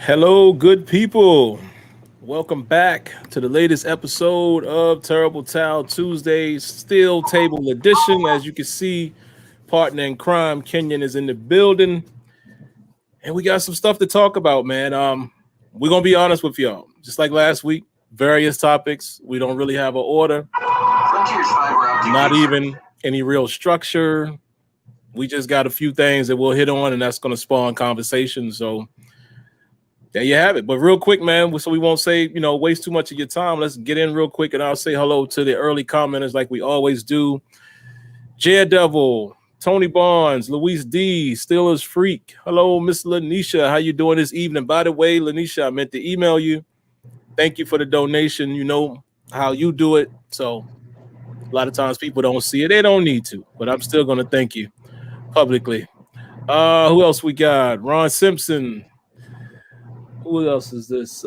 Hello, good people. Welcome back to the latest episode of Terrible Towel Tuesday, Steel Table Edition. As you can see, partner in crime, Kenyon is in the building, and we got some stuff to talk about, man. We're gonna be honest with y'all, just like last week. Various topics. We don't really have an order, not even any real structure. We just got a few things that we'll hit on, and that's gonna spawn conversation. So there you have it. But real quick, man, so we won't say, waste too much of your time. Let's get in real quick, and I'll say hello to the early commenters like we always do. Devil, Tony Barnes, Luis D, Steelers Freak. Hello, Miss Lanisha. How you doing this evening? By the way, Lanisha, I meant to email you. Thank you for the donation. You know how you do it. So a lot of times people don't see it. They don't need to. But I'm still going to thank you publicly. Who else we got? Ron Simpson. Who else is this?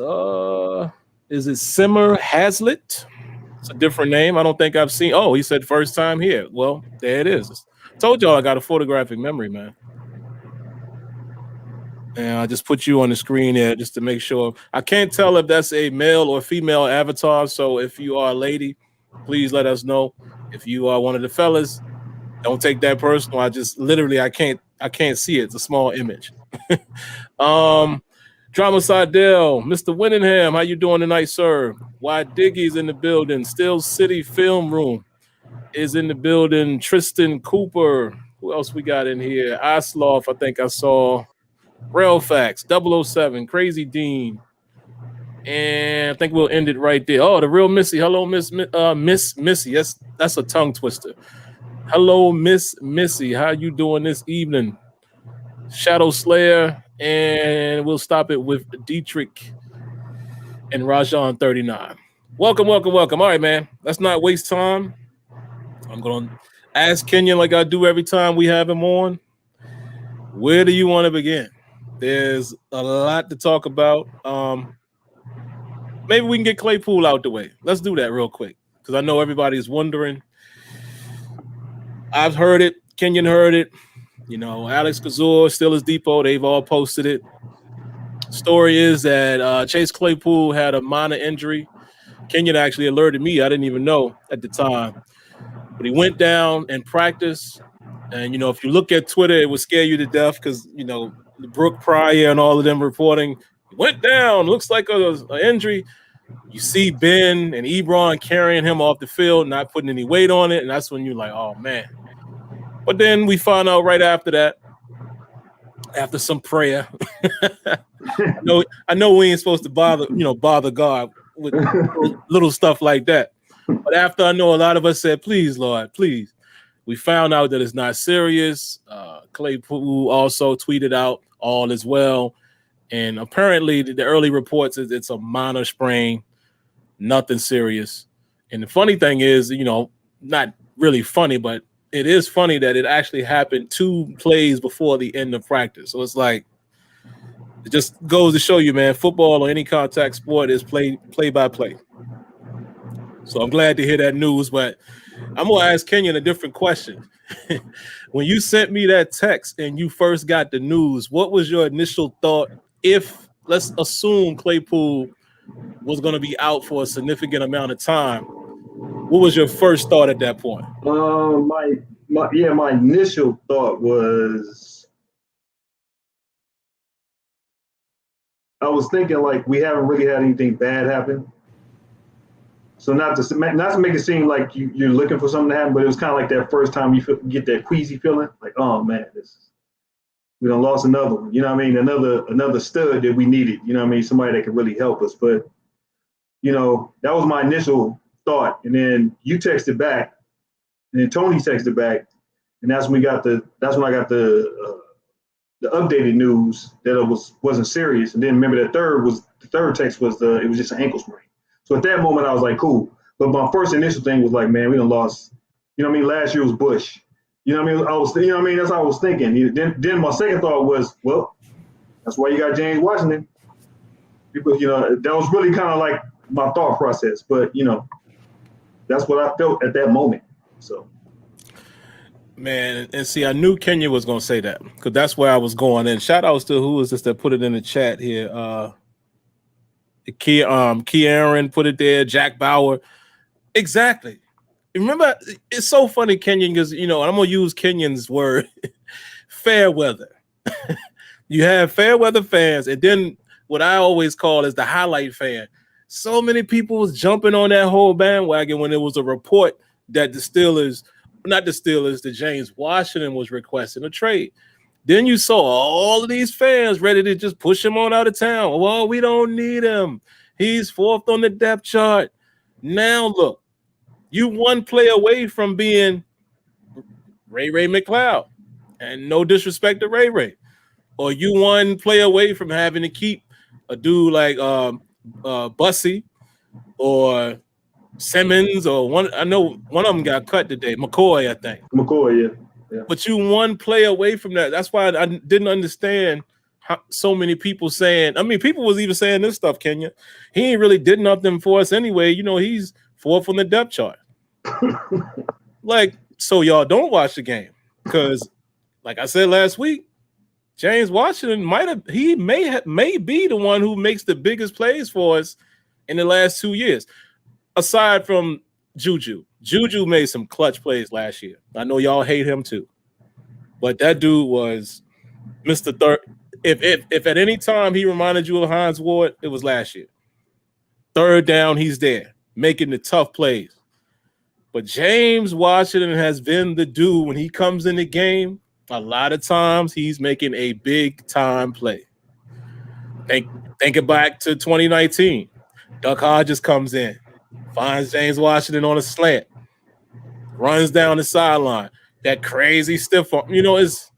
Is it Simmer Hazlitt? It's a different name. I don't think I've seen. Oh, he said first time here. Well, there it is. Told y'all I got a photographic memory, man. And I just put you on the screen there just to make sure. I can't tell if that's a male or female avatar. So if you are a lady, please let us know. If you are one of the fellas, don't take that personal. I can't see it. It's a small image. Drama Sidell, Mr. Winningham, how you doing tonight, sir? Why Diggy's in the building. Still City Film Room is in the building. Tristan Cooper. Who else we got in here? Osloff, I think I saw. Railfax, 007, Crazy Dean. And I think we'll end it right there. Oh, the real Missy. Hello, Miss Missy. That's a tongue twister. Hello, Miss Missy. How you doing this evening? Shadow Slayer. And we'll stop it with Dietrich and Rajan 39. Welcome. All right, man. Let's not waste time. I'm going to ask Kenyon like I do every time we have him on. Where do you want to begin? There's a lot to talk about. Maybe we can get Claypool out the way. Let's do that real quick because I know everybody's wondering. I've heard it. Kenyon heard it. Alex Kazor, Steelers Depot, they've all posted it. Story is that Chase Claypool had a minor injury. Kenyon actually alerted me. I didn't even know at the time. But he went down in practice. And, if you look at Twitter, it would scare you to death because, Brooke Pryor and all of them reporting, he went down, looks like an injury. You see Ben and Ebron carrying him off the field, not putting any weight on it. And that's when you're like, oh, man. But then we found out right after that, after some prayer. I know we ain't supposed to bother God with little stuff like that. But after I know a lot of us said, please, Lord, please. We found out that it's not serious. Claypool also tweeted out all is well. And apparently the early reports is it's a minor sprain, nothing serious. And the funny thing is, not really funny, but it is funny that it actually happened 2 plays before the end of practice. So it's like, it just goes to show you, man, football or any contact sport is play by play. So I'm glad to hear that news, but I'm going to ask Kenyon a different question. When you sent me that text and you first got the news, what was your initial thought if, let's assume Claypool was going to be out for a significant amount of time? What was your first thought at that point? My initial thought was I was thinking like we haven't really had anything bad happen. So not to make it seem like you're looking for something to happen, but it was kind of like that first time you get that queasy feeling, like, oh man, we done lost another one. You know what I mean? Another stud that we needed. You know what I mean? Somebody that could really help us. But that was my initial thought, and then you texted back, and then Tony texted back, and that's when I got the updated news that it wasn't serious. And then remember the third text was it was just an ankle sprain. So at that moment I was like, cool. But my first initial thing was like, man, we done lost. You know what I mean? Last year was Bush. You know what I mean? That's how I was thinking. Then my second thought was, well, that's why you got James Washington. Because that was really kind of like my thought process. But that's what I felt at that moment. So Man, and see, I knew Kenya was gonna say that because that's where I was going. And shout outs to who is this that put it in the chat here? Key Aaron put it there. Jack Bauer, exactly. Remember, it's so funny, Kenyon, because I'm gonna use Kenyon's word, fair weather. You have fair weather fans, and then what I always call is the highlight fan. So many people was jumping on that whole bandwagon when there was a report that the James Washington was requesting a trade. Then you saw all of these fans ready to just push him on out of town. Well, we don't need him. He's fourth on the depth chart. Now look, you one play away from being Ray McLeod, and no disrespect to Ray. Or you one play away from having to keep a dude like Bussy or Simmons or one. I know one of them got cut today. McCoy, I think. McCoy, yeah. But you one play away from that. That's why I didn't understand how so many people saying. I mean, people was even saying this stuff. Kenya, he ain't really did nothing for us anyway. He's fourth on the depth chart. Like, so y'all don't watch the game because, like I said last week, James Washington may be the one who makes the biggest plays for us in the last 2 years. Aside from Juju made some clutch plays last year. I know y'all hate him too, but that dude was Mr. Third. If at any time he reminded you of Hines Ward, it was last year. Third down, he's there making the tough plays. But James Washington has been the dude when he comes in the game. A lot of times he's making a big time play. Think back to 2019. Duck Hodges comes in, finds James Washington on a slant, runs down the sideline. That crazy stiff arm, is.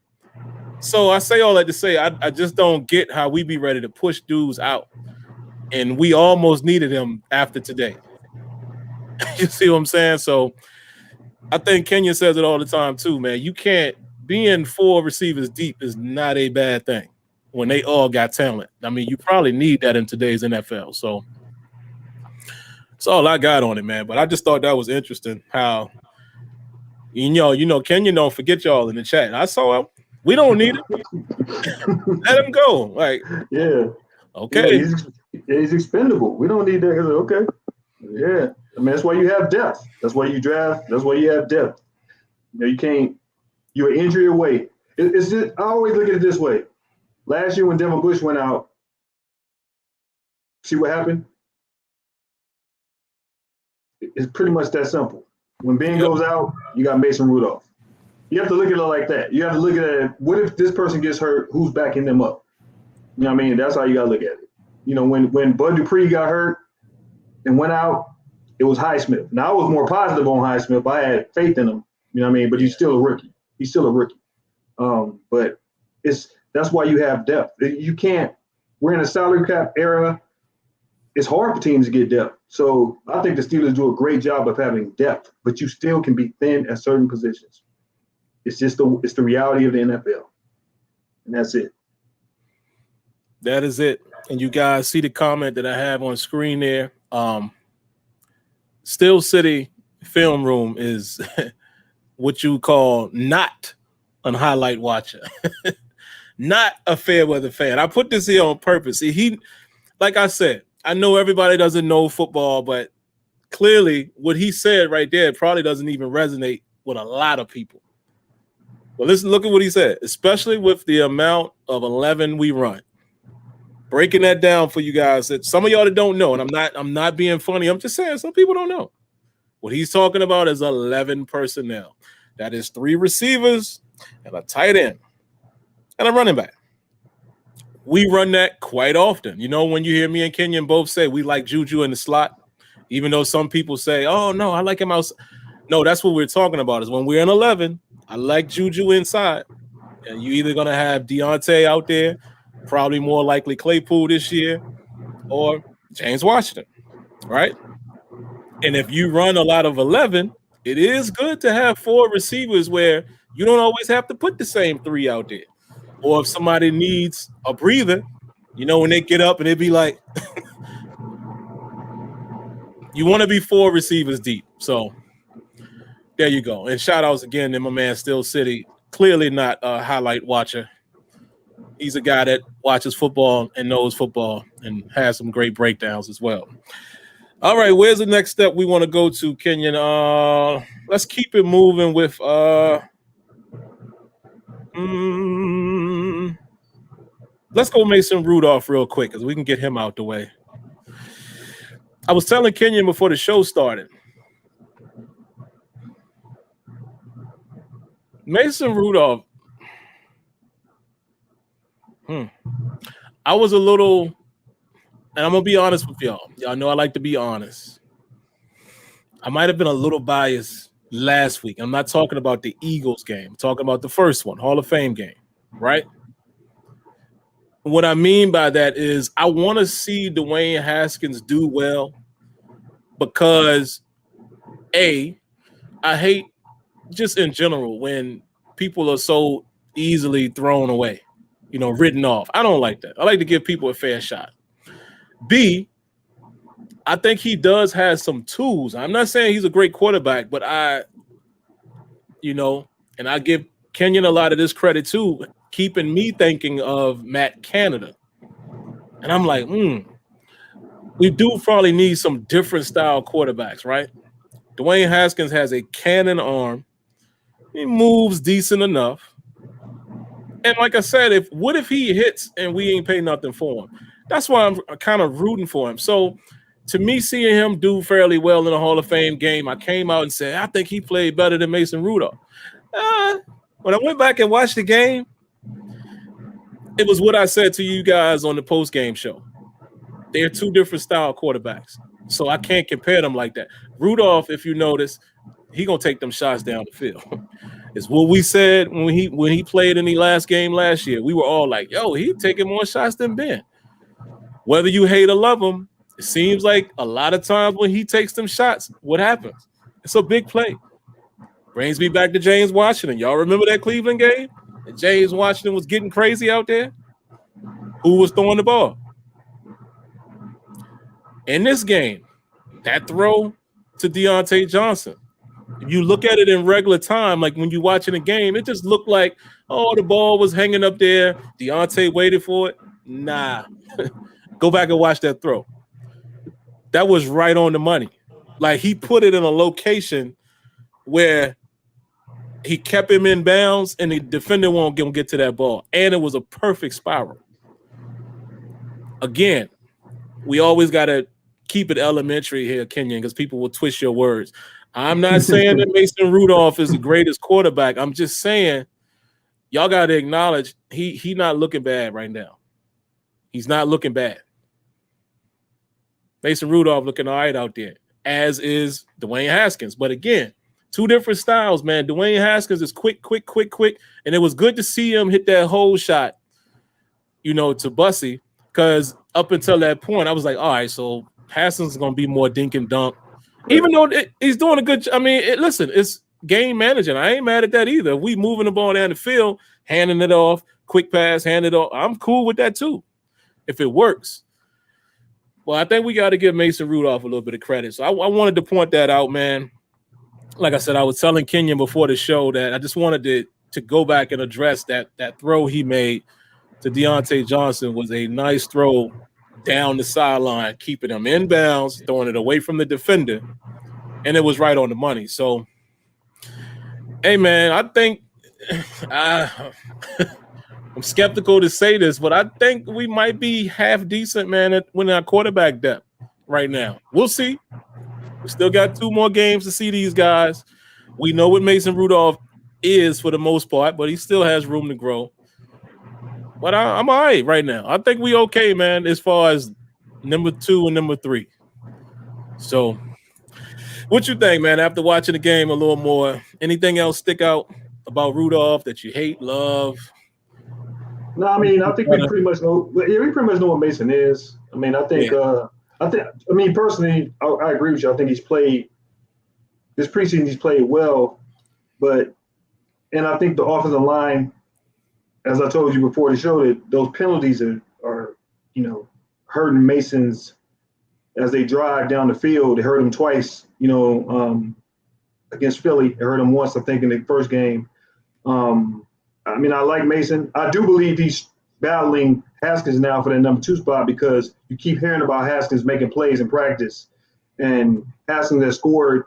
So I say all that to say I just don't get how we be ready to push dudes out, and we almost needed him after today. You see what I'm saying? So I think Kenya says it all the time too, man. You can't. Being 4 receivers deep is not a bad thing when they all got talent. I mean, you probably need that in today's NFL. So that's all I got on it, man. But I just thought that was interesting how, Kenya don't forget y'all in the chat. I saw him. We don't need him. Let him go. Like, yeah. Okay. Yeah, he's expendable. We don't need that. Okay. Yeah. I mean, that's why you have depth. That's why you draft. That's why you have depth. You can't. You're an injury away. It's just, I always look at it this way. Last year when Devin Bush went out, see what happened? It's pretty much that simple. When Ben goes out, you got Mason Rudolph. You have to look at it like that. You have to look at it, what if this person gets hurt, who's backing them up? You know what I mean? That's how you got to look at it. When Bud Dupree got hurt and went out, it was Highsmith. Now, I was more positive on Highsmith. I had faith in him. You know what I mean? But he's still a rookie. But that's why you have depth. You can't. We're in a salary cap era. It's hard for teams to get depth. So I think the Steelers do a great job of having depth, but you still can be thin at certain positions. It's just the reality of the NFL, and that's it. That is it. And you guys see the comment that I have on screen there. Steel City Film Room is what you call not a highlight watcher, not a fair weather fan. I put this here on purpose. See, like I said, I know everybody doesn't know football, but clearly what he said right there probably doesn't even resonate with a lot of people. Well, listen, look at what he said, especially with the amount of 11 we run. Breaking that down for you guys, that some of y'all that don't know, and I'm not being funny. I'm just saying some people don't know. What he's talking about is 11 personnel. That is 3 receivers and a tight end and a running back. We run that quite often. When you hear me and Kenyon both say we like Juju in the slot, even though some people say, oh, no, I like him outside. No, that's what we're talking about is when we're in 11, I like Juju inside. And you're either going to have Deontay out there, probably more likely Claypool this year, or James Washington, right? And if you run a lot of 11, it is good to have 4 receivers where you don't always have to put the same 3 out there. Or if somebody needs a breather, when they get up and they be like, you want to be 4 receivers deep. So There you go. And shout outs again to my man Still City. Clearly not a highlight watcher. He's a guy that watches football and knows football and has some great breakdowns as well. All right, where's the next step we want to go to, Kenyon? Let's keep it moving with let's go Mason Rudolph real quick because we can get him out the way. I was telling Kenyon before the show started. Mason Rudolph. I was a little, and I'm going to be honest with y'all. Y'all know I like to be honest. I might have been a little biased last week. I'm not talking about the Eagles game. I'm talking about the first one, Hall of Fame game, right? What I mean by that is I want to see Dwayne Haskins do well because, I hate just in general when people are so easily thrown away, written off. I don't like that. I like to give people a fair shot. B, I think he does have some tools. I'm not saying he's a great quarterback, but and I give Kenyon a lot of this credit too, keeping me thinking of Matt Canada. And I'm like, we do probably need some different style quarterbacks, right? Dwayne Haskins has a cannon arm. He moves decent enough. And like I said, what if he hits and we ain't pay nothing for him? That's why I'm kind of rooting for him. So to me, seeing him do fairly well in the Hall of Fame game, I came out and said, I think he played better than Mason Rudolph. When I went back and watched the game, it was what I said to you guys on the post-game show. They're two different style quarterbacks. So I can't compare them like that. Rudolph, if you notice, he going to take them shots down the field. It's what we said when he played in the last game last year. We were all like, yo, he's taking more shots than Ben. Whether you hate or love him, it seems like a lot of times when he takes them shots, what happens? It's a big play. Brings me back to James Washington. Y'all remember that Cleveland game? And James Washington was getting crazy out there? Who was throwing the ball? In this game, that throw to Deontay Johnson, if you look at it in regular time, like when you're watching a game, it just looked like, the ball was hanging up there. Deontay waited for it. Nah. Go back and watch that throw. That was right on the money. Like he put it in a location where he kept him in bounds and the defender won't get to that ball. And it was a perfect spiral. Again, we always got to keep it elementary here, Kenyon, because people will twist your words. I'm not saying that Mason Rudolph is the greatest quarterback. I'm just saying y'all got to acknowledge he not looking bad right now. He's not looking bad. Mason Rudolph looking all right out there, as is Dwayne Haskins. But again, two different styles, man. Dwayne Haskins is quick. And it was good to see him hit that hole shot, to Bussy, because up until that point, I was like, all right, so Haskins is going to be more dink and dunk. Even though he's doing a good – listen, it's game managing. I ain't mad at that either. We moving the ball down the field, handing it off, quick pass, hand it off. I'm cool with that too, if it works. Well, I think we got to give Mason Rudolph a little bit of credit. So I wanted to point that out, man. Like I said, I was telling Kenyon before the show that I just wanted to go back and address that throw he made to Deontay Johnson was a nice throw down the sideline, keeping him in bounds, throwing it away from the defender, and it was right on the money. So, hey, man, I think I'm skeptical to say this, but I think we might be half decent, man, at winning our quarterback depth right now. We'll see. We still got 2 more games to see these guys. We know what Mason Rudolph is for the most part, but he still has room to grow. But I'm all right now. I think we okay, man, as far as number 2 and number 3. So what you think, man, after watching the game a little more? Anything else stick out about Rudolph that you hate, love? No, I think we pretty much know. Yeah, we pretty much know what Mason is. Personally, I agree with you. I think he's played this preseason. He's played well, and I think the offensive line, as I told you before the show, that those penalties are hurting Mason's as they drive down the field. They hurt him twice. Because against Philly. I heard him once, I think, in the first game. I mean, I like Mason. I do believe he's battling Haskins now for that number 2 spot because you keep hearing about Haskins making plays in practice. And Haskins has scored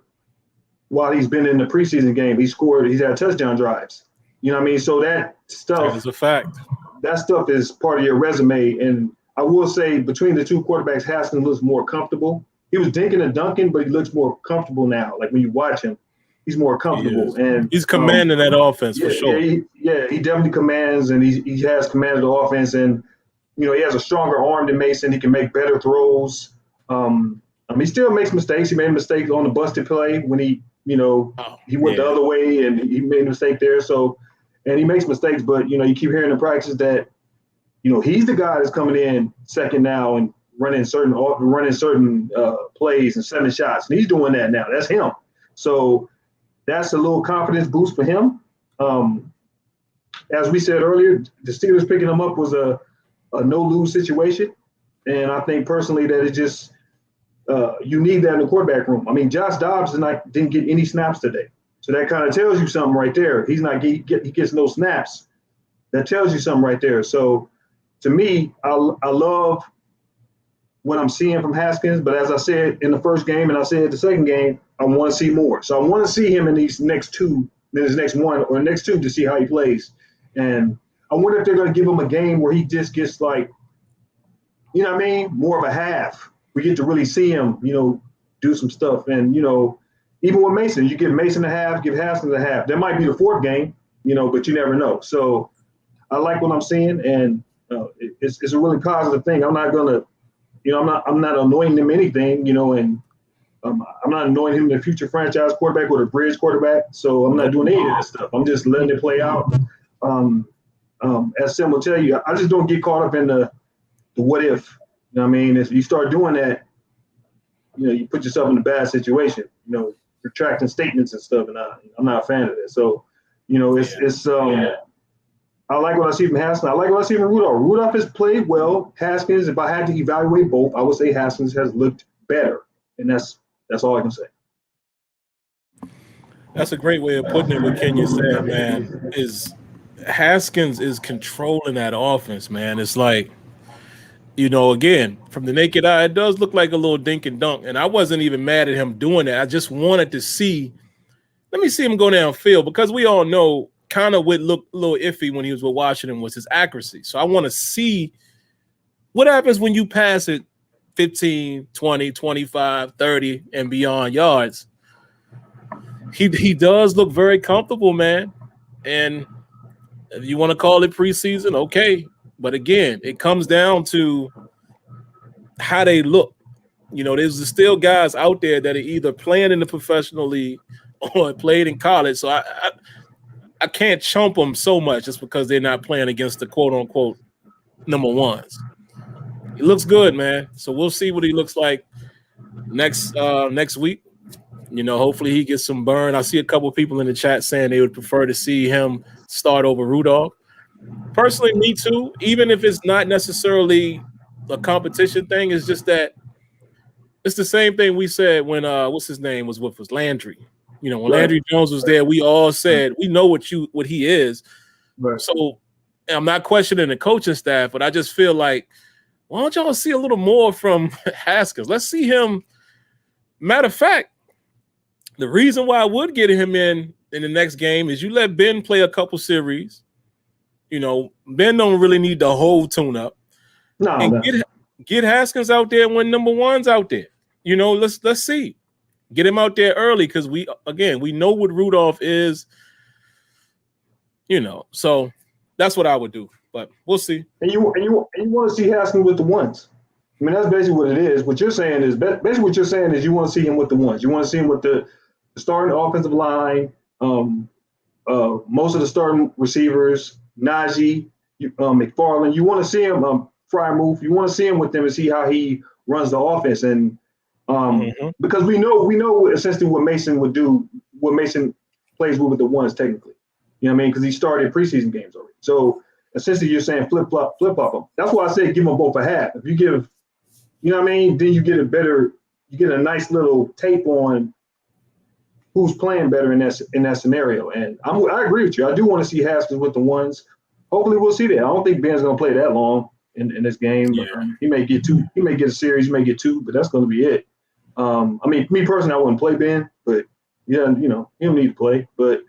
while he's been in the preseason game. He's had touchdown drives. You know what I mean? So that stuff is a fact. That stuff is part of your resume. And I will say between the two quarterbacks, Haskins looks more comfortable. He was dinking and dunking, but he looks more comfortable now. Like when you watch him, he's more comfortable. And he's commanding that offense for sure. He definitely commands, and he has commanded the offense. And, you know, he has a stronger arm than Mason. He can make better throws. He still makes mistakes. He made a mistake on the busted play when he went the other way, and he made a mistake there. So, and he makes mistakes, but, you know, you keep hearing in practice that, you know, he's the guy that's coming in second now and running certain plays and 7 shots. And he's doing that now. That's him. So that's a little confidence boost for him. As we said earlier, the Steelers picking him up was a no-lose situation. And I think personally that it just you need that in the quarterback room. I mean, Josh Dobbs didn't get any snaps today. So that kind of tells you something right there. He gets no snaps. That tells you something right there. So to me, I love what I'm seeing from Haskins. But as I said in the first game and I said the second game, I want to see more. So I want to see him in these next two, next one or next two to see how he plays. And I wonder if they're going to give him a game where he just gets like, you know what I mean, more of a half. We get to really see him, you know, do some stuff. And, you know, even with Mason, you give Mason a half, give Haskins a half. That might be the 4th game, you know, but you never know. So I like what I'm seeing, and it's a really positive thing. I'm not going to, you know, I'm not annoying him anything, you know, and I'm not annoying him in the future franchise quarterback or the bridge quarterback. So I'm not doing any of that stuff. I'm just letting it play out. As Sim will tell you, I just don't get caught up in the what if. You know what I mean? If you start doing that, you know, you put yourself in a bad situation, you know, retracting statements and stuff, and I'm not a fan of that. So, you know, I like what I see from Haskins. I like what I see from Rudolph. Rudolph has played well. Haskins, if I had to evaluate both, I would say Haskins has looked better, and that's all I can say. That's a great way of putting it. What Kenya said, man, is Haskins is controlling that offense, man. It's like, you know, again, from the naked eye, it does look like a little dink and dunk. And I wasn't even mad at him doing that. I just wanted to let me see him go downfield, because we all know kind of what looked a little iffy when he was with Washington was his accuracy. So I want to see what happens when you pass it 15, 20, 25, 30 and beyond yards. He does look very comfortable, man. And if you want to call it preseason, okay. But again, it comes down to how they look. You know, there's still guys out there that are either playing in the professional league or played in college. So I can't chump them so much just because they're not playing against the quote unquote number ones. He looks good, man. So we'll see what he looks like next week. You know, hopefully he gets some burn. I see a couple of people in the chat saying they would prefer to see him start over Rudolph. Personally, me too. Even if it's not necessarily a competition thing, it's just that it's the same thing we said when what's his name was with us, Landry. You know, when Landry Jones was there, we all said we know what he is. Right. So I'm not questioning the coaching staff, but I just feel like, why don't y'all see a little more from Haskins? Let's see him. Matter of fact, the reason why I would get him in the next game is you let Ben play a couple series. You know, Ben don't really need the whole tune-up. No. Get Haskins out there when number one's out there. You know, let's see. Get him out there early, because we know what Rudolph is. You know, so that's what I would do. But we'll see. And you want to see Haskins with the ones. I mean, that's basically what it is. What you're saying is you want to see him with the ones. You want to see him with the starting offensive line, most of the starting receivers, Najee, McFarland. You want to see him, Frymouth. You want to see him with them and see how he runs the offense. And because we know essentially what Mason would do, what Mason plays with the ones technically. You know what I mean? Because he started preseason games already. So essentially you're saying flip-flop them. That's why I say give them both a half. If you give, you know what I mean, then you get a nice little tape on who's playing better in that scenario. And I agree with you. I do want to see Haskins with the ones. Hopefully we'll see that. I don't think Ben's going to play that long in this game. Yeah. He may get two. He may get a series. He may get two, but that's going to be it. I mean, me personally, I wouldn't play Ben, but yeah, you know, he don't need to play. But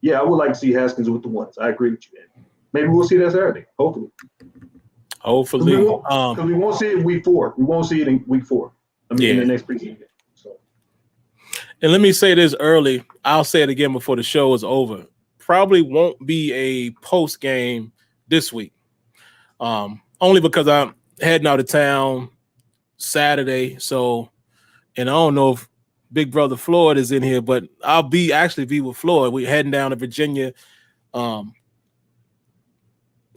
yeah, I would like to see Haskins with the ones. I agree with you, man. Maybe we'll see that Saturday. Hopefully. Hopefully. Because we won't see it in week 4. We won't see it in week 4. I mean, in the next preseason game. So. And let me say this early. I'll say it again before the show is over. Probably won't be a post game this week. Only because I'm heading out of town Saturday. So, and I don't know if Big Brother Floyd is in here, but I'll actually be with Floyd. We're heading down to Virginia.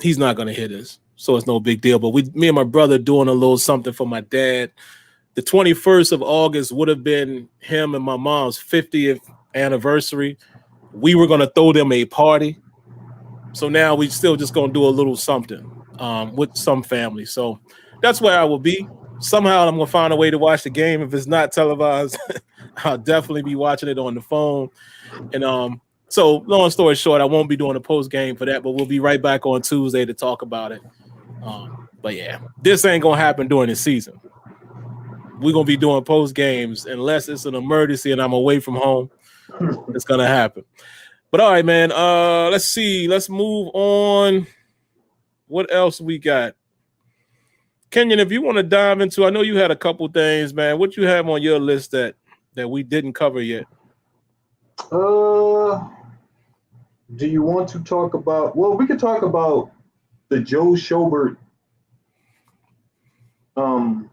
He's not going to hit us, so it's no big deal. But me and my brother doing a little something for my dad. The 21st of August would have been him and my mom's 50th anniversary. We were going to throw them a party. So now we still just going to do a little something with some family. So that's where I will be. Somehow I'm going to find a way to watch the game. If it's not televised, I'll definitely be watching it on the phone. And so long story short, I won't be doing a post game for that, but we'll be right back on Tuesday to talk about it. But yeah, this ain't going to happen during the season. We're going to be doing post games unless it's an emergency and I'm away from home. It's going to happen. But all right, man, let's see. Let's move on. What else we got? Kenyon, if you want to dive into, I know you had a couple things, man. What you have on your list that we didn't cover yet? Do you want to talk about? Well, we could talk about the Joe Schobert. Or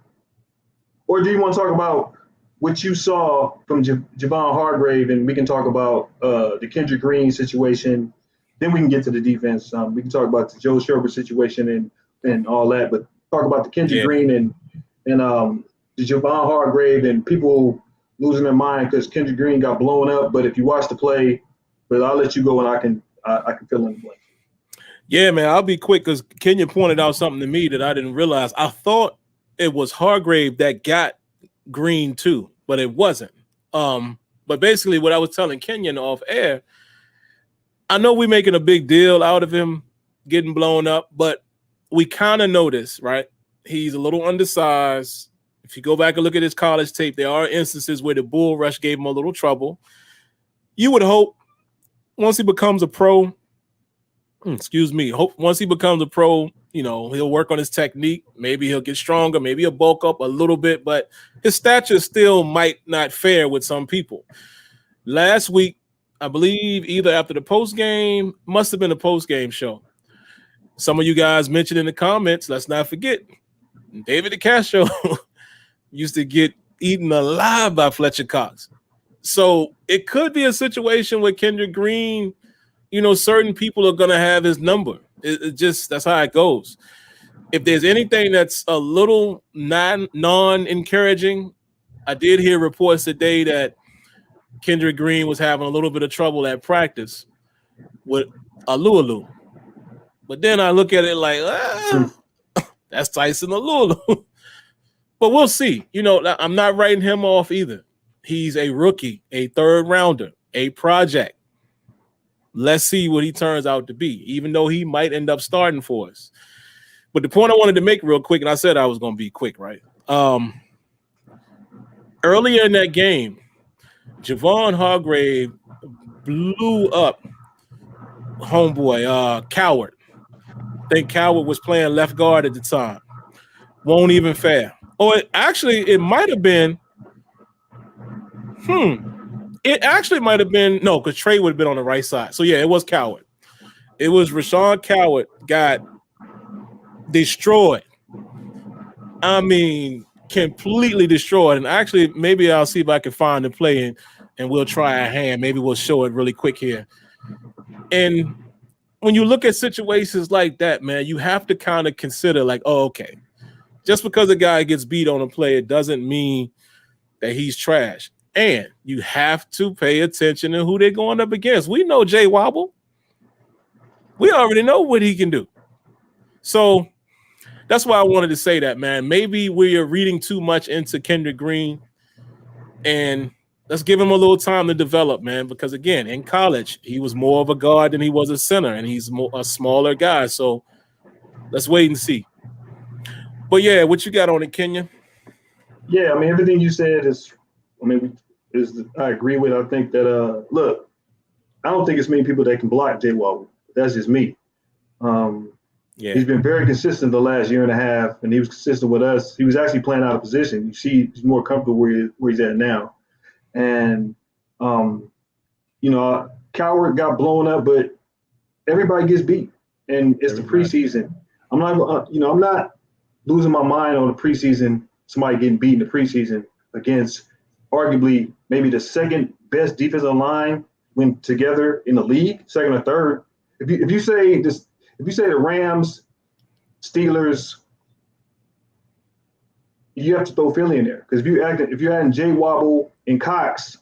do you want to talk about what you saw from Javon Hargrave, and we can talk about the Kendrick Green situation. Then we can get to the defense. We can talk about the Joe Schobert situation and all that, but talk about the Kendrick Green and the Javon Hargrave and people losing their mind because Kendrick Green got blown up. But if you watch the play, but I'll let you go and I can fill in the blank. Yeah, man, I'll be quick because Kenya pointed out something to me that I didn't realize. I thought it was Hargrave that got Green too, but it wasn't. But basically what I was telling Kenyon off air, I know we're making a big deal out of him getting blown up, but we kind of notice, right? He's a little undersized. If you go back and look at his college tape, there are instances where the bull rush gave him a little trouble. You would hope once he becomes a pro, once he becomes a pro, you know, he'll work on his technique. Maybe he'll get stronger. Maybe he'll bulk up a little bit, but his stature still might not fare with some people. Last week, I believe either after the post game, must have been a post game show. Some of you guys mentioned in the comments, let's not forget, David DeCastro used to get eaten alive by Fletcher Cox. So it could be a situation where Kendrick Green, you know, certain people are going to have his number. It just, that's how it goes. If there's anything that's a little non-encouraging, I did hear reports today that Kendrick Green was having a little bit of trouble at practice with Alualu. But then I look at it like, that's Tyson Alualu. But we'll see. You know, I'm not writing him off either. He's a rookie, a third rounder, a project. Let's see what he turns out to be, even though he might end up starting for us. But the point I wanted to make real quick, and I said I was going to be quick, right? Earlier in that game, Javon Hargrave blew up homeboy, Coward. I think Coward was playing left guard at the time. Won't even fare. Oh, it might have been. It actually might have been no, because Trey would have been on the right side. So yeah, it was Coward. It was Rashawn Coward got destroyed. I mean, completely destroyed. And actually, maybe I'll see if I can find the play and we'll try a hand. Maybe we'll show it really quick here. And when you look at situations like that, man, you have to kind of consider like, oh, okay, just because a guy gets beat on a play, it doesn't mean that he's trash. And you have to pay attention to who they're going up against. We know Jay Wobble. We already know what he can do. So that's why I wanted to say that, man. Maybe we are reading too much into Kendrick Green. And let's give him a little time to develop, man. Because again, in college, he was more of a guard than he was a center, and he's a smaller guy. So let's wait and see. But yeah, what you got on it, Kenya? Yeah, I mean, everything you said is, I agree with. I think that, look, I don't think it's many people that can block Jay Wobble. That's just me. He's been very consistent the last year and a half, and he was consistent with us. He was actually playing out of position. You see, he's more comfortable where he's at now. And, Coward got blown up, but everybody gets beat, and it's the preseason. I'm not losing my mind on the preseason. Somebody getting beat in the preseason against arguably maybe the second best defensive line when together in the league, second or third. If you say the Rams, Steelers, you have to throw Philly in there, because if you're adding Jay Wobble and Cox,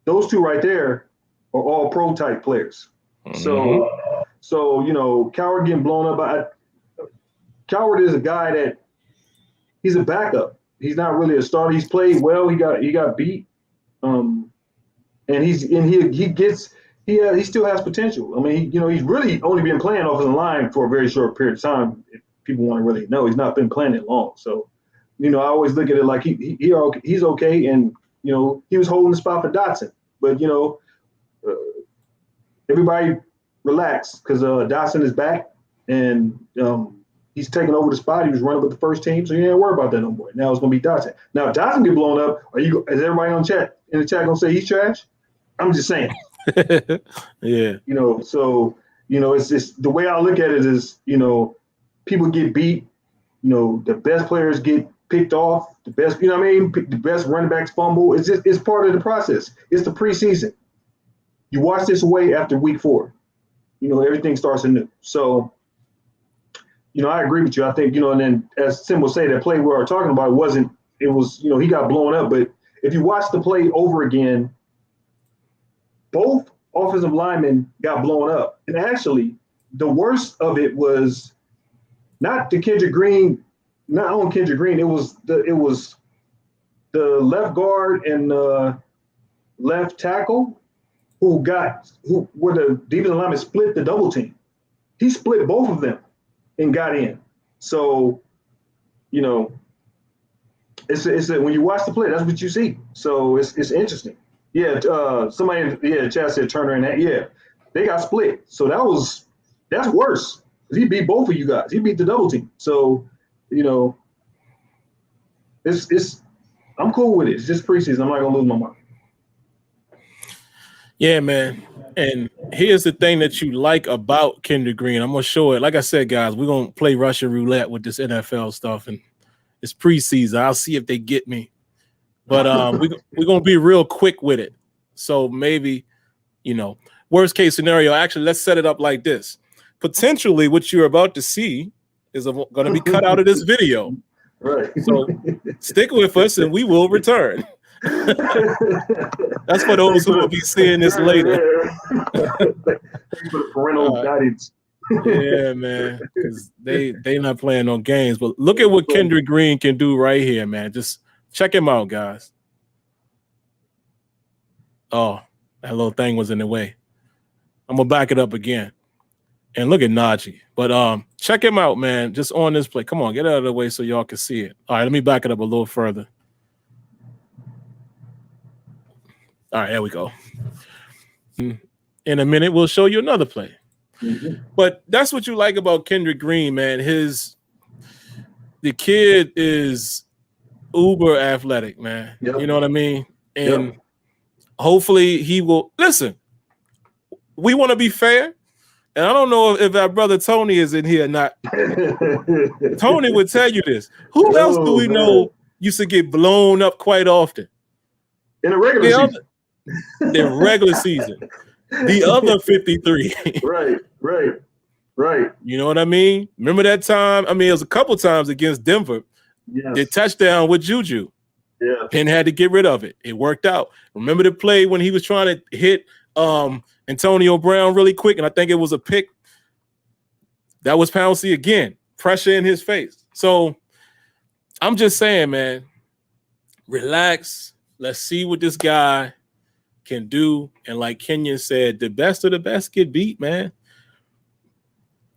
those two right there are all pro type players. Mm-hmm. So Coward getting blown up. Coward is a guy that he's a backup. He's not really a starter. He's played well. He got beat, and he still has potential. I mean, he's really only been playing offensive line for a very short period of time. If people want to really know, he's not been playing it long. So, I always look at it like he's okay, and he was holding the spot for Dotson. But everybody relax, because Dotson is back, and he's taking over the spot. He was running with the first team, so you ain't worry about that no more. Now it's gonna be Dotson. Now if Dotson get blown up, is everybody in the chat gonna say he's trash? I'm just saying. Yeah. It's just the way I look at it is, people get beat. The best players get picked off. The best, the best running backs fumble. It's part of the process. It's the preseason. You watch this away after week 4. Everything starts anew. So, I agree with you. I think, and then as Sim will say, that play we were talking about he got blown up. But if you watch the play over again, both offensive linemen got blown up. And actually, the worst of it was not on Kendrick Green. It was the left guard and left tackle where the defensive lineman split the double team. He split both of them and got in. So, it's when you watch the play, that's what you see. So it's interesting. Yeah, somebody in the chat said Turner and that. Yeah, they got split. So that's worse. He beat both of you guys. He beat the double team. So, I'm cool with it. It's just preseason. I'm not gonna lose my mind. Yeah, man. And here's the thing that you like about Kendrick Green. I'm gonna show it. Like I said, guys, we're gonna play Russian roulette with this NFL stuff, and it's preseason. I'll see if they get me. But we're gonna be real quick with it. So maybe, worst case scenario. Actually, let's set it up like this. Potentially, what you're about to see is going to be cut out of this video. Right. So stick with us, and we will return. That's for those who will be seeing this later. Thanks for the parental guidance. Yeah, man, because they not playing no games. But look at what Kendrick Green can do right here, man. Just check him out, guys. Oh, that little thing was in the way. I'm gonna back it up again. And look at Najee. But check him out, man. Just on this play. Come on, get out of the way so y'all can see it. All right, let me back it up a little further. All right, there we go. In a minute, we'll show you another play. Mm-hmm. But that's what you like about Kendrick Green, man. The kid is uber athletic, man. Yep. You know what I mean? And hopefully he will listen. We want to be fair. And I don't know if our brother Tony is in here or not. Tony would tell you this. Who else do we know used to get blown up quite often? In a regular season. In regular season. The other 53. Right. You know what I mean? Remember that time? I mean, it was a couple times against Denver. Yes. The touchdown with Juju. Yeah. Penn had to get rid of it. It worked out. Remember the play when he was trying to hit Antonio Brown really quick, and I think it was a pick. That was Pouncey again. Pressure in his face. So I'm just saying, man, relax. Let's see what this guy can do. And like Kenyon said, the best of the best get beat, man.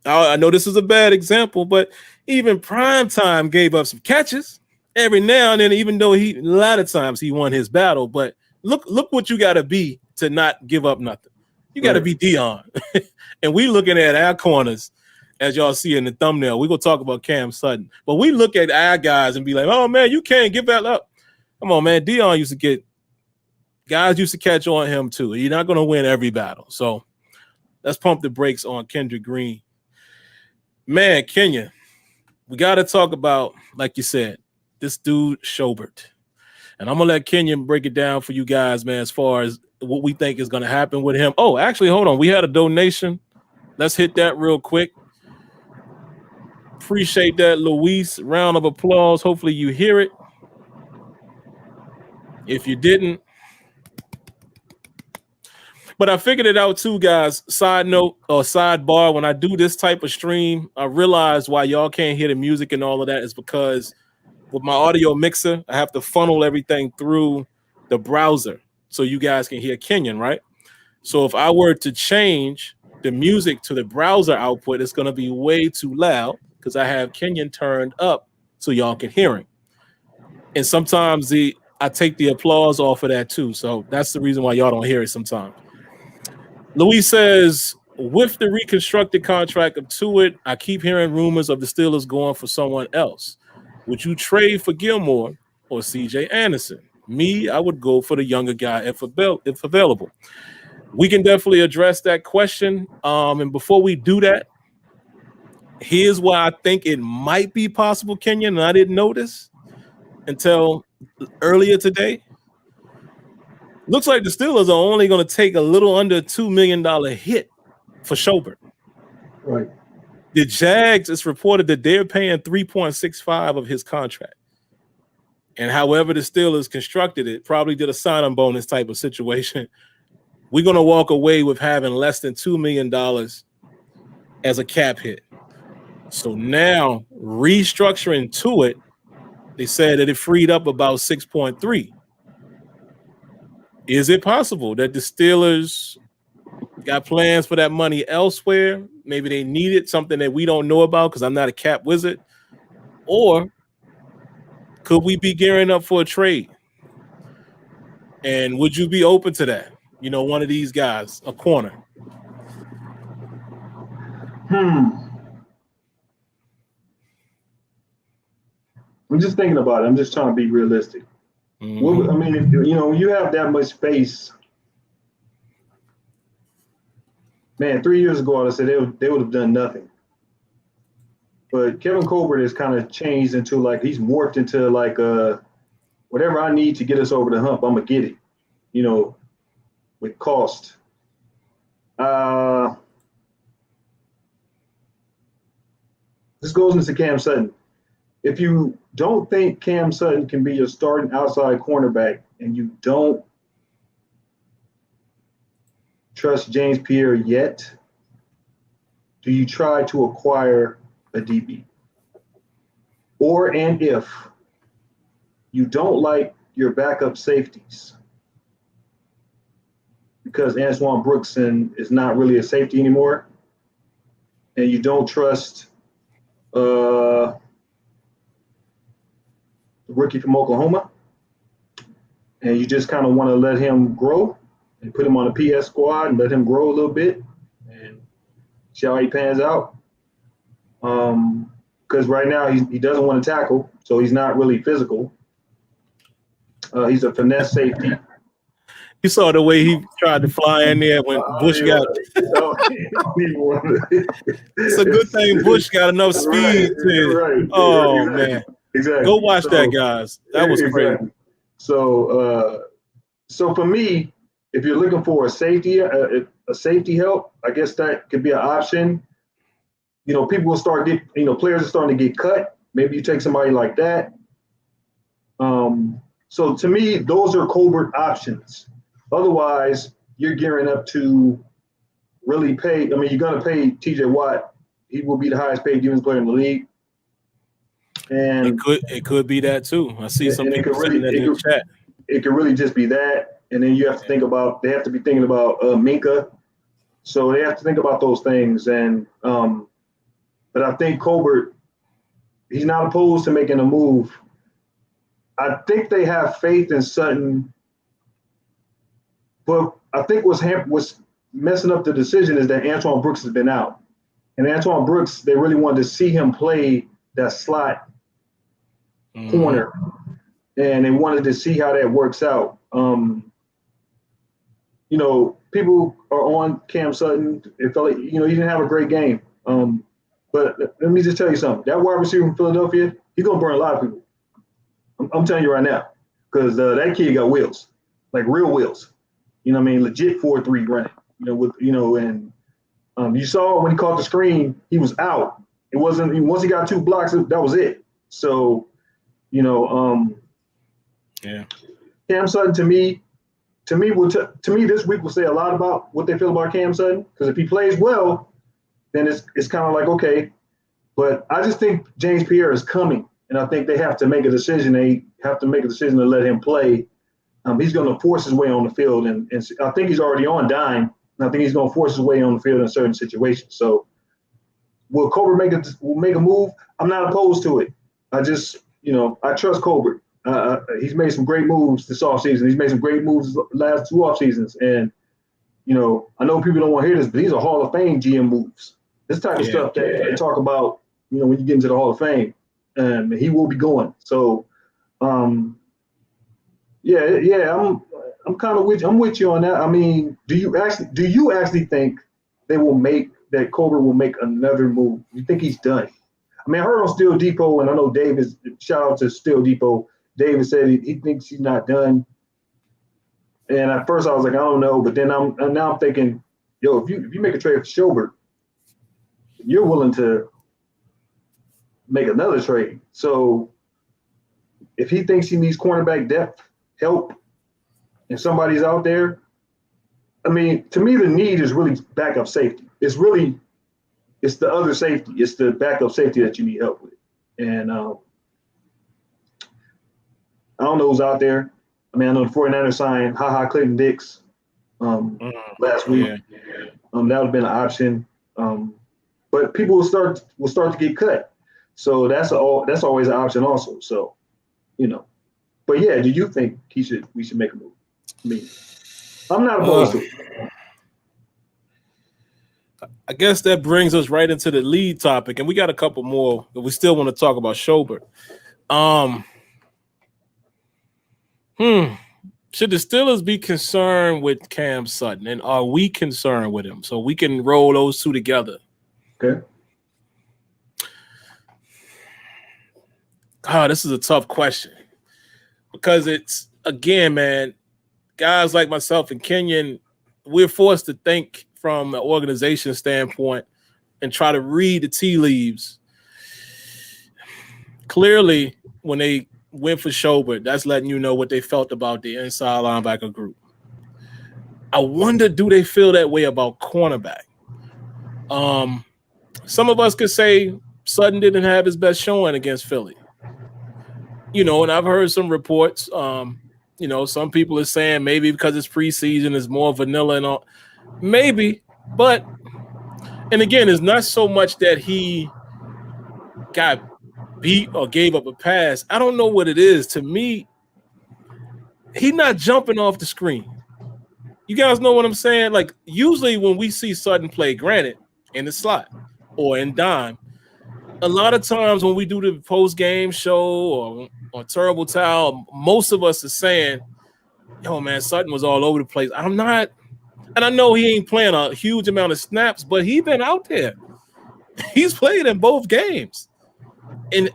I know this is a bad example, but even Primetime gave up some catches every now and then, even though a lot of times he won his battle. But look what you got to be to not give up nothing. You got to be Dion. And we looking at our corners, as y'all see in the thumbnail. We're going to talk about Cam Sutton. But we look at our guys and be like, oh, man, you can't give that up. Come on, man. Dion used to guys used to catch on him too. You're not going to win every battle. So let's pump the brakes on Kendrick Green. Man, Kenya, we got to talk about, like you said, this dude Schobert. And I'm going to let Kenyon break it down for you guys, man, as far as what we think is going to happen with him. Oh, actually, hold on. We had a donation. Let's hit that real quick. Appreciate that, Luis. Round of applause. Hopefully you hear it. If you didn't. But I figured it out too, guys. Side note or sidebar, when I do this type of stream, I realize why y'all can't hear the music and all of that is because with my audio mixer, I have to funnel everything through the browser so you guys can hear Kenyon, right? So if I were to change the music to the browser output, it's going to be way too loud because I have Kenyon turned up so y'all can hear him. And sometimes I take the applause off of that too. So that's the reason why y'all don't hear it sometimes. Luis says, with the reconstructed contract of Tuitt, I keep hearing rumors of the Steelers going for someone else. Would you trade for Gilmore or C.J. Anderson? Me, I would go for the younger guy if available. We can definitely address that question. And before we do that, here's why I think it might be possible, Kenyon, and I didn't notice until earlier today. Looks like the Steelers are only going to take a little under $2 million hit for Schobert. Right. The Jags, it's reported that they're paying 3.65 of his contract. And however the Steelers constructed it, probably did a sign-on bonus type of situation. We're going to walk away with having less than $2 million as a cap hit. So now, restructuring to it, they said that it freed up about 6.3. Is it possible that the Steelers got plans for that money elsewhere? Maybe they needed something that we don't know about because I'm not a cap wizard. Or could we be gearing up for a trade? And would you be open to that? You know, one of these guys, a corner. I'm just thinking about it. I'm just trying to be realistic. Mm-hmm. I mean, if you have that much space, man. 3 years ago, I said they would have done nothing. But Kevin Colbert has kind of changed into like he's morphed into like whatever I need to get us over the hump, I'm gonna get it. With cost. This goes into Cam Sutton. If you don't think Cam Sutton can be your starting outside cornerback and you don't trust James Pierre yet, do you try to acquire a DB? And if you don't like your backup safeties because Antoine Brookson is not really a safety anymore, and you don't trust rookie from Oklahoma, and you just kind of want to let him grow and put him on a PS squad and let him grow a little bit and see how he pans out. Because right now he doesn't want to tackle, so he's not really physical. He's a finesse safety. You saw the way he tried to fly in there when Bush got It's a good thing Bush got enough speed to exactly. Man. Exactly. Go watch that, guys. That was great. So for me, if you're looking for a safety help, I guess that could be an option. People will start players are starting to get cut. Maybe you take somebody like that. So to me, those are Colbert options. Otherwise, you're gearing up to really pay. I mean, you're going to pay T.J. Watt. He will be the highest paid defensive player in the league. And it could be that too. I see some people saying that in the chat. it could really just be that. And then you have to think about, they have to be thinking about Minka. So they have to think about those things. And, but I think Schobert, he's not opposed to making a move. I think they have faith in Sutton. But I think what's messing up the decision is that Antoine Brooks has been out. And Antoine Brooks, they really wanted to see him play that slot corner. And they wanted to see how that works out. You know, people are on Cam Sutton. It felt like, you know, he didn't have a great game. But let me just tell you something. That wide receiver from Philadelphia, he's going to burn a lot of people. I'm telling you right now. Because that kid got wheels, like real wheels. You know what I mean? Legit 4-3 running. You know, with, you know, and you saw when he caught the screen, he was out. It wasn't, once he got 2 blocks, that was it. So, you know, Cam Sutton to me, this week will say a lot about what they feel about Cam Sutton. Because if he plays well, then it's kind of like, okay. But I just think James Pierre is coming, and I think they have to make a decision. They have to make a decision to let him play. He's going to force his way on the field, and I think he's already on dime, and I think he's going to force his way on the field in certain situations. So will Schobert make a move? I'm not opposed to it. I just, you know, I trust Schobert. He's made some great moves this offseason. He's made some great moves the last 2 off seasons. And, you know, I know people don't want to hear this, but these are Hall of Fame GM moves. This type of stuff that they talk about, you know, when you get into the Hall of Fame, and he will be going. So, I'm kind of with you on that. I mean, do you actually think that Schobert will make another move? You think he's done? I mean, I heard on Steel Depot, and I know David, shout out to Steel Depot. David said he thinks he's not done. And at first I was like, I don't know, but then now I'm thinking, yo, if you make a trade for Schobert, you're willing to make another trade. So if he thinks he needs cornerback depth, help, and somebody's out there, I mean, to me the need is really backup safety. It's the other safety. It's the backup safety that you need help with. And I don't know who's out there. I mean, I know the 49ers signed Clayton Dix last week. That would have been an option. But people will start to get cut. So that's always an option also. So, you know. But yeah, do you think we should make a move? I mean, I'm not opposed to it. I guess that brings us right into the lead topic, and we got a couple more, but we still want to talk about Schobert. Should the Steelers be concerned with Cam Sutton, and are we concerned with him? So we can roll those two together. Okay. This is a tough question because it's, again, man, guys like myself and Kenyon, we're forced to think from an organization standpoint and try to read the tea leaves. Clearly, when they went for Schobert, that's letting you know what they felt about the inside linebacker group. I wonder, do they feel that way about cornerback? Some of us could say Sutton didn't have his best showing against Philly. You know, and I've heard some reports, you know, some people are saying maybe because it's preseason, it's more vanilla and all. Maybe, but, and again, it's not so much that he got beat or gave up a pass. I don't know what it is. To me, he's not jumping off the screen. You guys know what I'm saying? Like, usually when we see Sutton play, granted, in the slot or in dime, a lot of times when we do the post-game show or Terrible Towel, most of us are saying, yo, man, Sutton was all over the place. I'm not. And I know he ain't playing a huge amount of snaps, but he's been out there. He's played in both games. And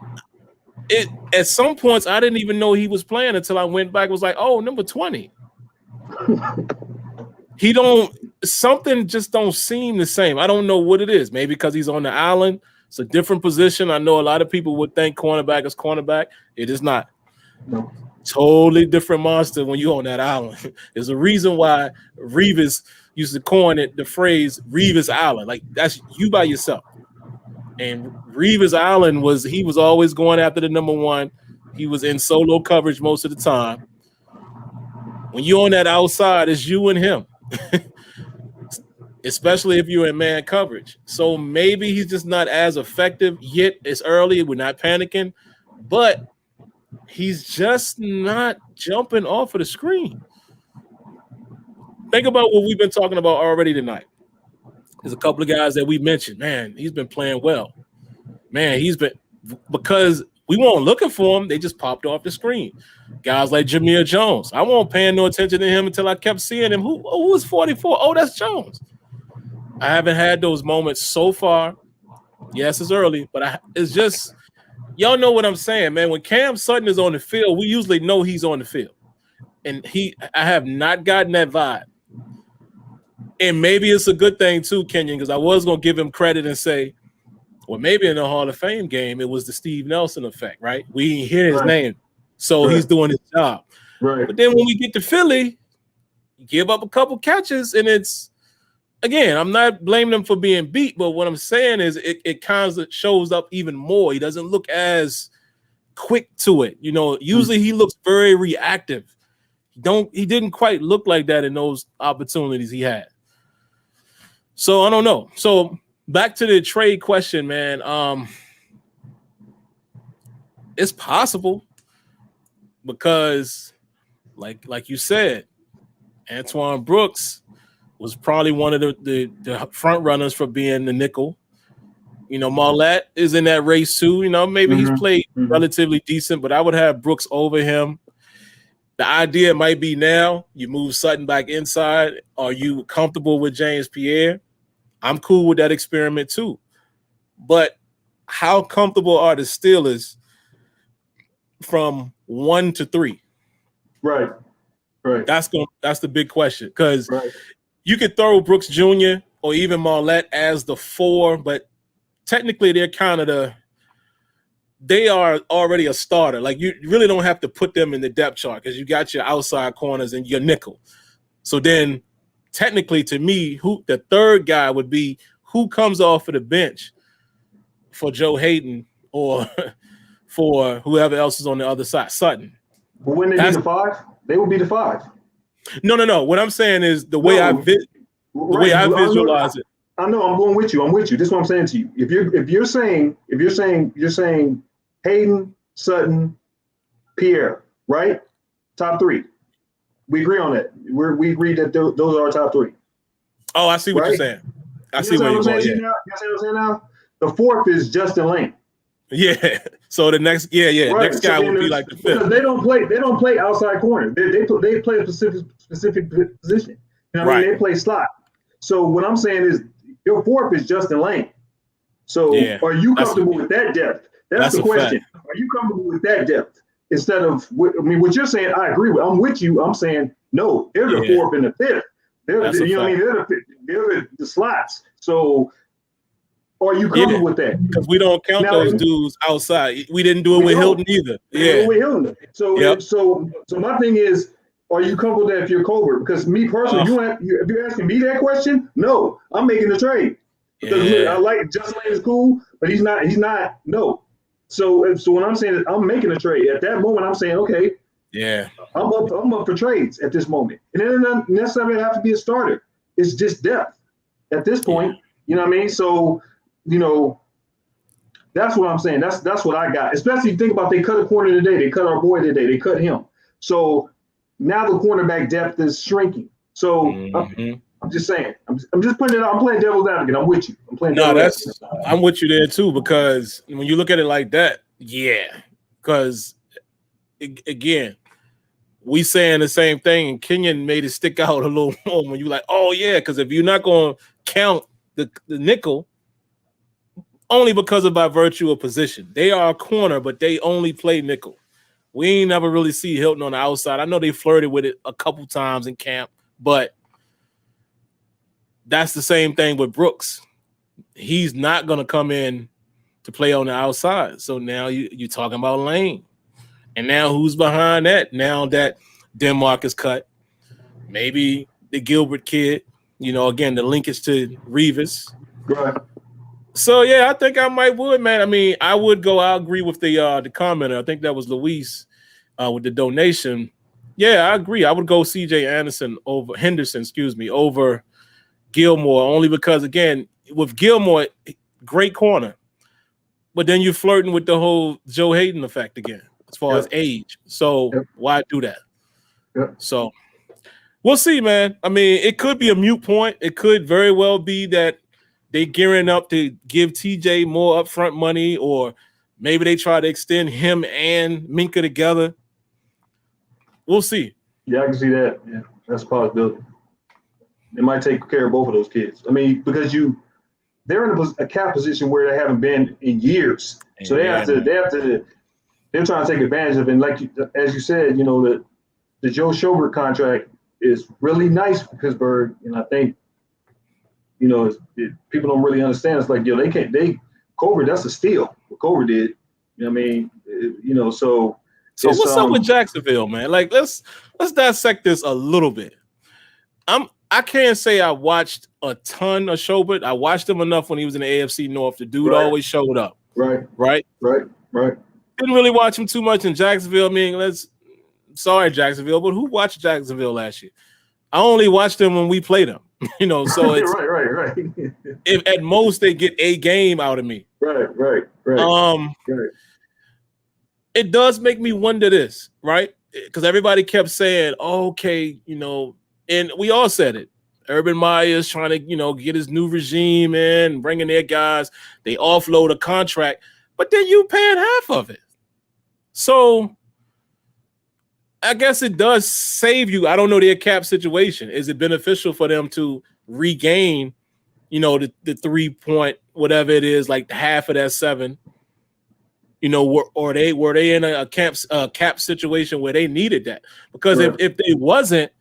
at some points, I didn't even know he was playing until I went back and was like, oh, number 20. Something just don't seem the same. I don't know what it is. Maybe because he's on the island. It's a different position. I know a lot of people would think cornerback is cornerback. It is not. No. Totally different monster when you're on that island. There's a reason why Revis used to coin it, the phrase Revis Island. Like, that's you by yourself. And Revis Island he was always going after the number 1. He was in solo coverage most of the time. When you're on that outside, it's you and him. Especially if you're in man coverage. So maybe he's just not as effective yet. It's early. We're not panicking. But he's just not jumping off of the screen. Think about what we've been talking about already tonight. There's a couple of guys that we mentioned. Man, he's been playing well. Man, he's been – because we weren't looking for him. They just popped off the screen. Guys like Jameer Jones. I wasn't paying no attention to him until I kept seeing him. Who was 44? Oh, that's Jones. I haven't had those moments so far. Yes, it's early, but it's just y'all know what I'm saying, man. When Cam Sutton is on the field, we usually know he's on the field, and I have not gotten that vibe. And maybe it's a good thing too, Kenyon, because I was gonna give him credit and say, well, maybe in the Hall of Fame game it was the Steve Nelson effect, right? We didn't hear his name, so he's doing his job. Right. But then when we get to Philly, you give up a couple catches, and it's. Again, I'm not blaming him for being beat, but what I'm saying is it kind of shows up even more. He doesn't look as quick to it. You know, usually he looks very reactive. He didn't quite look like that in those opportunities he had. So I don't know. So back to the trade question, man. It's possible because like you said, Antoine Brooks was probably one of the front runners for being the nickel. You know, Marlette is in that race too. You know, maybe he's played relatively decent, but I would have Brooks over him. The idea might be now you move Sutton back inside. Are you comfortable with James Pierre? I'm cool with that experiment too. But how comfortable are the Steelers from 1 to 3? Right. That's the big question because you could throw Brooks Jr. or even Marlette as the 4, but technically they are already a starter. Like you really don't have to put them in the depth chart because you got your outside corners and your nickel. So then technically to me, who the third guy would be who comes off of the bench for Joe Hayden or for whoever else is on the other side, Sutton. But wouldn't they be the 5? They would be the 5. No. What I'm saying is the way I visualize it. I know. I'm going with you. This is what I'm saying to you. If you're saying Hayden, Sutton, Pierre, right? Top 3. We agree on that. We agree that those are our top 3. Oh, I see what you're saying. I see what you're saying. You see what I'm saying now? The 4th is Justin Lane. Yeah. So the next, right. Next guy would be like the 5th. Because they don't play outside corner. They play a specific position. You know what I mean? They play slot. So what I'm saying is your 4th is Justin Lane. So are you comfortable with that depth? That's the question. Fact. Are you comfortable with that depth instead of? What you're saying, I agree with. I'm with you. I'm saying no. They're the 4th and the 5th. They're the slots. So. Are you comfortable with that? Because we don't count those dudes outside. We didn't do it with Hilton either. Yeah. With Hilton. So my thing is, are you comfortable with that if you're Colbert? Because me personally, if you're asking me that question, no, I'm making the trade. Because I like Justin Lane is cool, but he's not. No. So when I'm saying I'm making a trade at that moment, I'm saying okay. Yeah. I'm up for trades at this moment, and it doesn't necessarily have to be a starter. It's just depth at this point. You know what I mean? So. You know, that's what I'm saying. That's what I got. Especially think about they cut a corner today. They cut our boy today. They cut him. So now the cornerback depth is shrinking. So I'm just saying. I'm just putting it out. I'm playing devil's advocate. I'm with you. I'm with you there too because when you look at it like that, because again, we saying the same thing, and Kenyon made it stick out a little more when you like, oh yeah, because if you're not going to count the nickel. Only because of by virtue of position. They are a corner, but they only play nickel. We ain't never really see Hilton on the outside. I know they flirted with it a couple times in camp, but that's the same thing with Brooks. He's not going to come in to play on the outside. So now you're talking about Lane. And now who's behind that? Now that Denmark is cut, maybe the Gilbert kid, again, the linkage to Revis. Right. So I think I would, man. I mean, I agree with the commenter. I think that was Luis with the donation. Yeah, I agree. I would go C.J. Henderson, over Gilmore, only because again, with Gilmore, great corner, but then you're flirting with the whole Joe Hayden effect again, as far as Yep. age. So Yep. why do that? Yep. So we'll see, man. I mean, it could be a mute point. It could very well be that they gearing up to give TJ more upfront money, or maybe they try to extend him and Minka together. We'll see. Yeah, I can see that. Yeah, that's a possibility. They might take care of both of those kids. I mean, because they're in a cap position where they haven't been in years, so they're trying to take advantage of it. And like as you said, the Joe Schobert contract is really nice for Pittsburgh, and I think people don't really understand. It's like Colbert, that's a steal. What Colbert did, you know what I mean? So what's up with Jacksonville, man? Like let's dissect this a little bit. I can't say I watched a ton of Schobert. I watched him enough when he was in the AFC North. The dude always showed up. Right. Didn't really watch him too much in Jacksonville. I mean, sorry, Jacksonville, but who watched Jacksonville last year? I only watched them when we played them. So it's right. If at most they get a game out of me. Right. It does make me wonder this, right? Because everybody kept saying, okay, and we all said it. Urban Meyer's trying to, get his new regime in, bringing their guys. They offload a contract, but then you paying half of it. So I guess it does save you. I don't know their cap situation. Is it beneficial for them to regain, the 3 point, whatever it is, like half of that 7? Were they in a cap situation where they needed that? Because if they wasn't,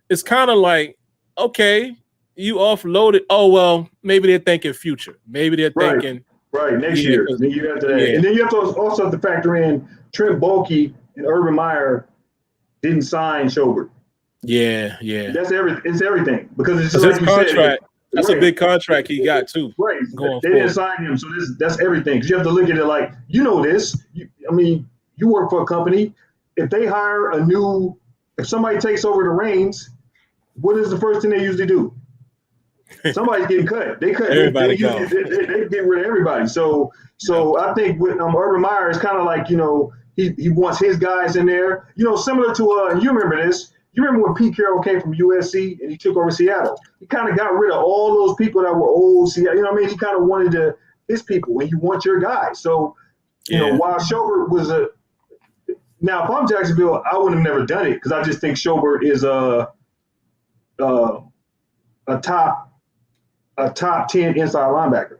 it's kind of like, okay, you offloaded. Oh well, maybe they're thinking future. Maybe they're thinking next year. The year after that, and then you have to also have to factor in Trent Baalke and Urban Meyer didn't sign Schobert. Yeah. It's everything because it's just like you contract. said. That's a big contract he got too. Right. They didn't sign him, so that's everything. Because you have to look at it like this. You work for a company. If they hire if somebody takes over the reins, what is the first thing they usually do? Somebody's getting cut. They cut. They get rid of everybody. So I think with Urban Meyer, it's kind of like he wants his guys in there. Similar to you remember this. You remember when Pete Carroll came from USC and he took over Seattle? He kind of got rid of all those people that were old Seattle. You know what I mean? He kind of wanted his people, and you want your guys. So while Schobert was now if I'm Jacksonville, I would have never done it because I just think Schobert is a top 10 inside linebacker.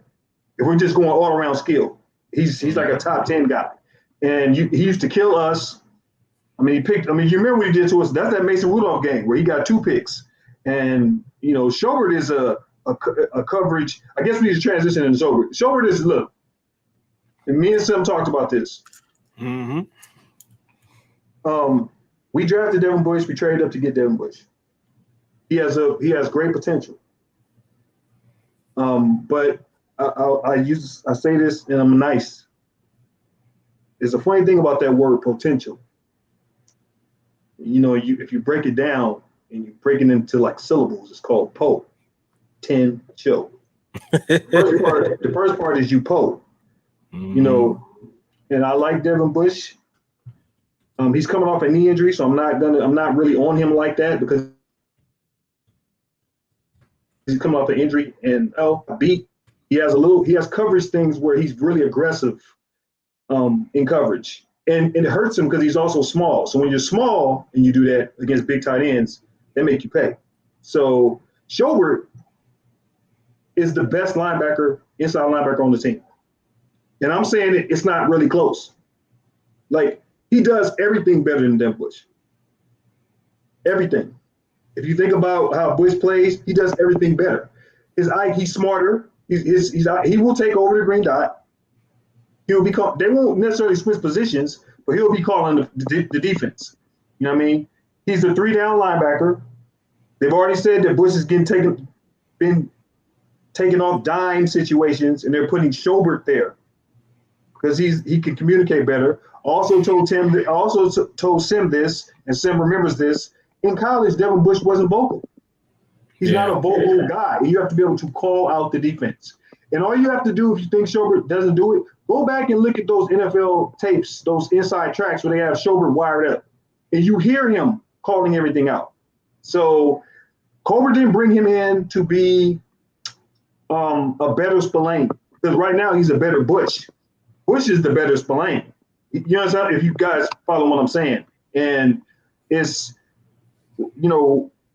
If we're just going all around skill, he's like a top 10 guy, and he used to kill us. You remember what he did to us? That's that Mason Rudolph game where he got 2 picks, and Schobert is a coverage. I guess we need to transition into Schobert. Schobert is and me and Sim talked about this. Mm-hmm. We drafted Devin Bush. We traded up to get Devin Bush. He has great potential. But I say this, and I'm nice. There's a funny thing about that word potential. If you break it down and you break it into like syllables, it's called potential. The first part is you po. And I like Devin Bush. He's coming off a knee injury, so I'm not really on him like that because he's coming off an injury and he has coverage things where he's really aggressive in coverage. And it hurts him because he's also small. So when you're small and you do that against big tight ends, they make you pay. So Schobert is the best inside linebacker on the team. And I'm saying it's not really close. Like, he does everything better than Devin Bush. Everything. If you think about how Bush plays, he does everything better. He's smarter. He will take over the green dot. They won't necessarily switch positions, but he'll be calling the defense. You know what I mean? He's the 3-down linebacker. They've already said that Bush is been taken off dime situations, and they're putting Schobert there. because he can communicate better. Also told Sim this, and Sim remembers this. In college, Devin Bush wasn't vocal. He's not a vocal guy. You have to be able to call out the defense. And all you have to do if you think Schobert doesn't do it, go back and look at those NFL tapes, those inside tracks where they have Schobert wired up. And you hear him calling everything out. So Colbert didn't bring him in to be a better Spillane. Because right now he's a better Bush. Bush is the better Spillane. You know what I'm saying? If you guys follow what I'm saying. And it's,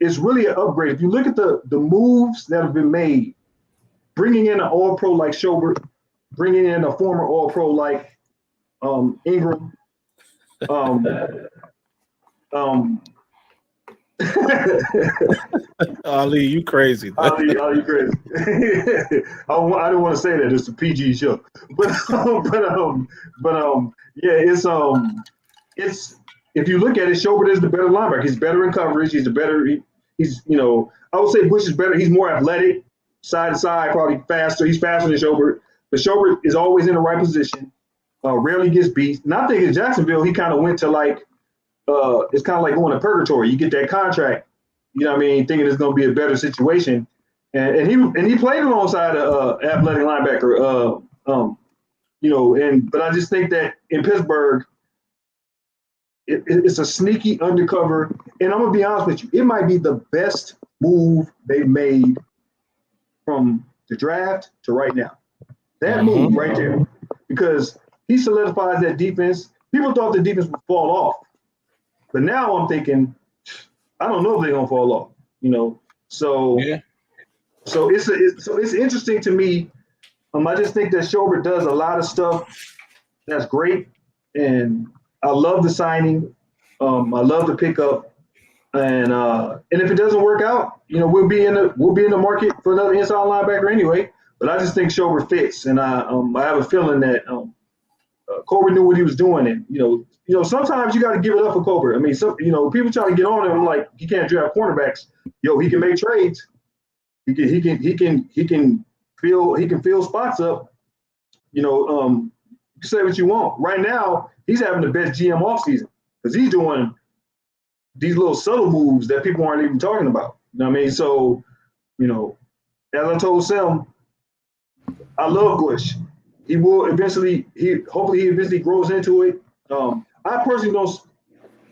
it's really an upgrade. If you look at the moves that have been made, bringing in an All-Pro like Schobert, bringing in a former All-Pro like Ingram, Ali, you crazy. Ali, you crazy. I didn't want to say that. It's a PG show, but yeah, it's if you look at it, Schobert is the better linebacker. He's better in coverage. He's I would say Bush is better. He's more athletic, side to side, probably faster. He's faster than Schobert, but Schobert is always in the right position. Rarely gets beat. And I think in Jacksonville, he kind of went to it's kind of like going to purgatory. You get that contract, you know what I mean, thinking it's going to be a better situation. And he played alongside an athletic linebacker, but I just think that in Pittsburgh, it's a sneaky undercover. And I'm going to be honest with you, it might be the best move they've made from the draft to right now. That move right there, because he solidifies that defense. People thought the defense would fall off. But now I'm thinking, I don't know if they're gonna fall off, So it's interesting to me. I just think that Schobert does a lot of stuff that's great, and I love the signing. I love the pickup, and if it doesn't work out, we'll be in the market for another inside linebacker anyway. But I just think Schobert fits, and I have a feeling that Colbert knew what he was doing, and sometimes you got to give it up for Colbert. I mean, people try to get on him like he can't draft cornerbacks. He can make trades. He can fill spots up. You can say what you want. Right now, he's having the best GM offseason because he's doing these little subtle moves that people aren't even talking about. You know what I mean? So, as I told Sam, I love Bush. He will eventually. Hopefully he eventually grows into it. I personally don't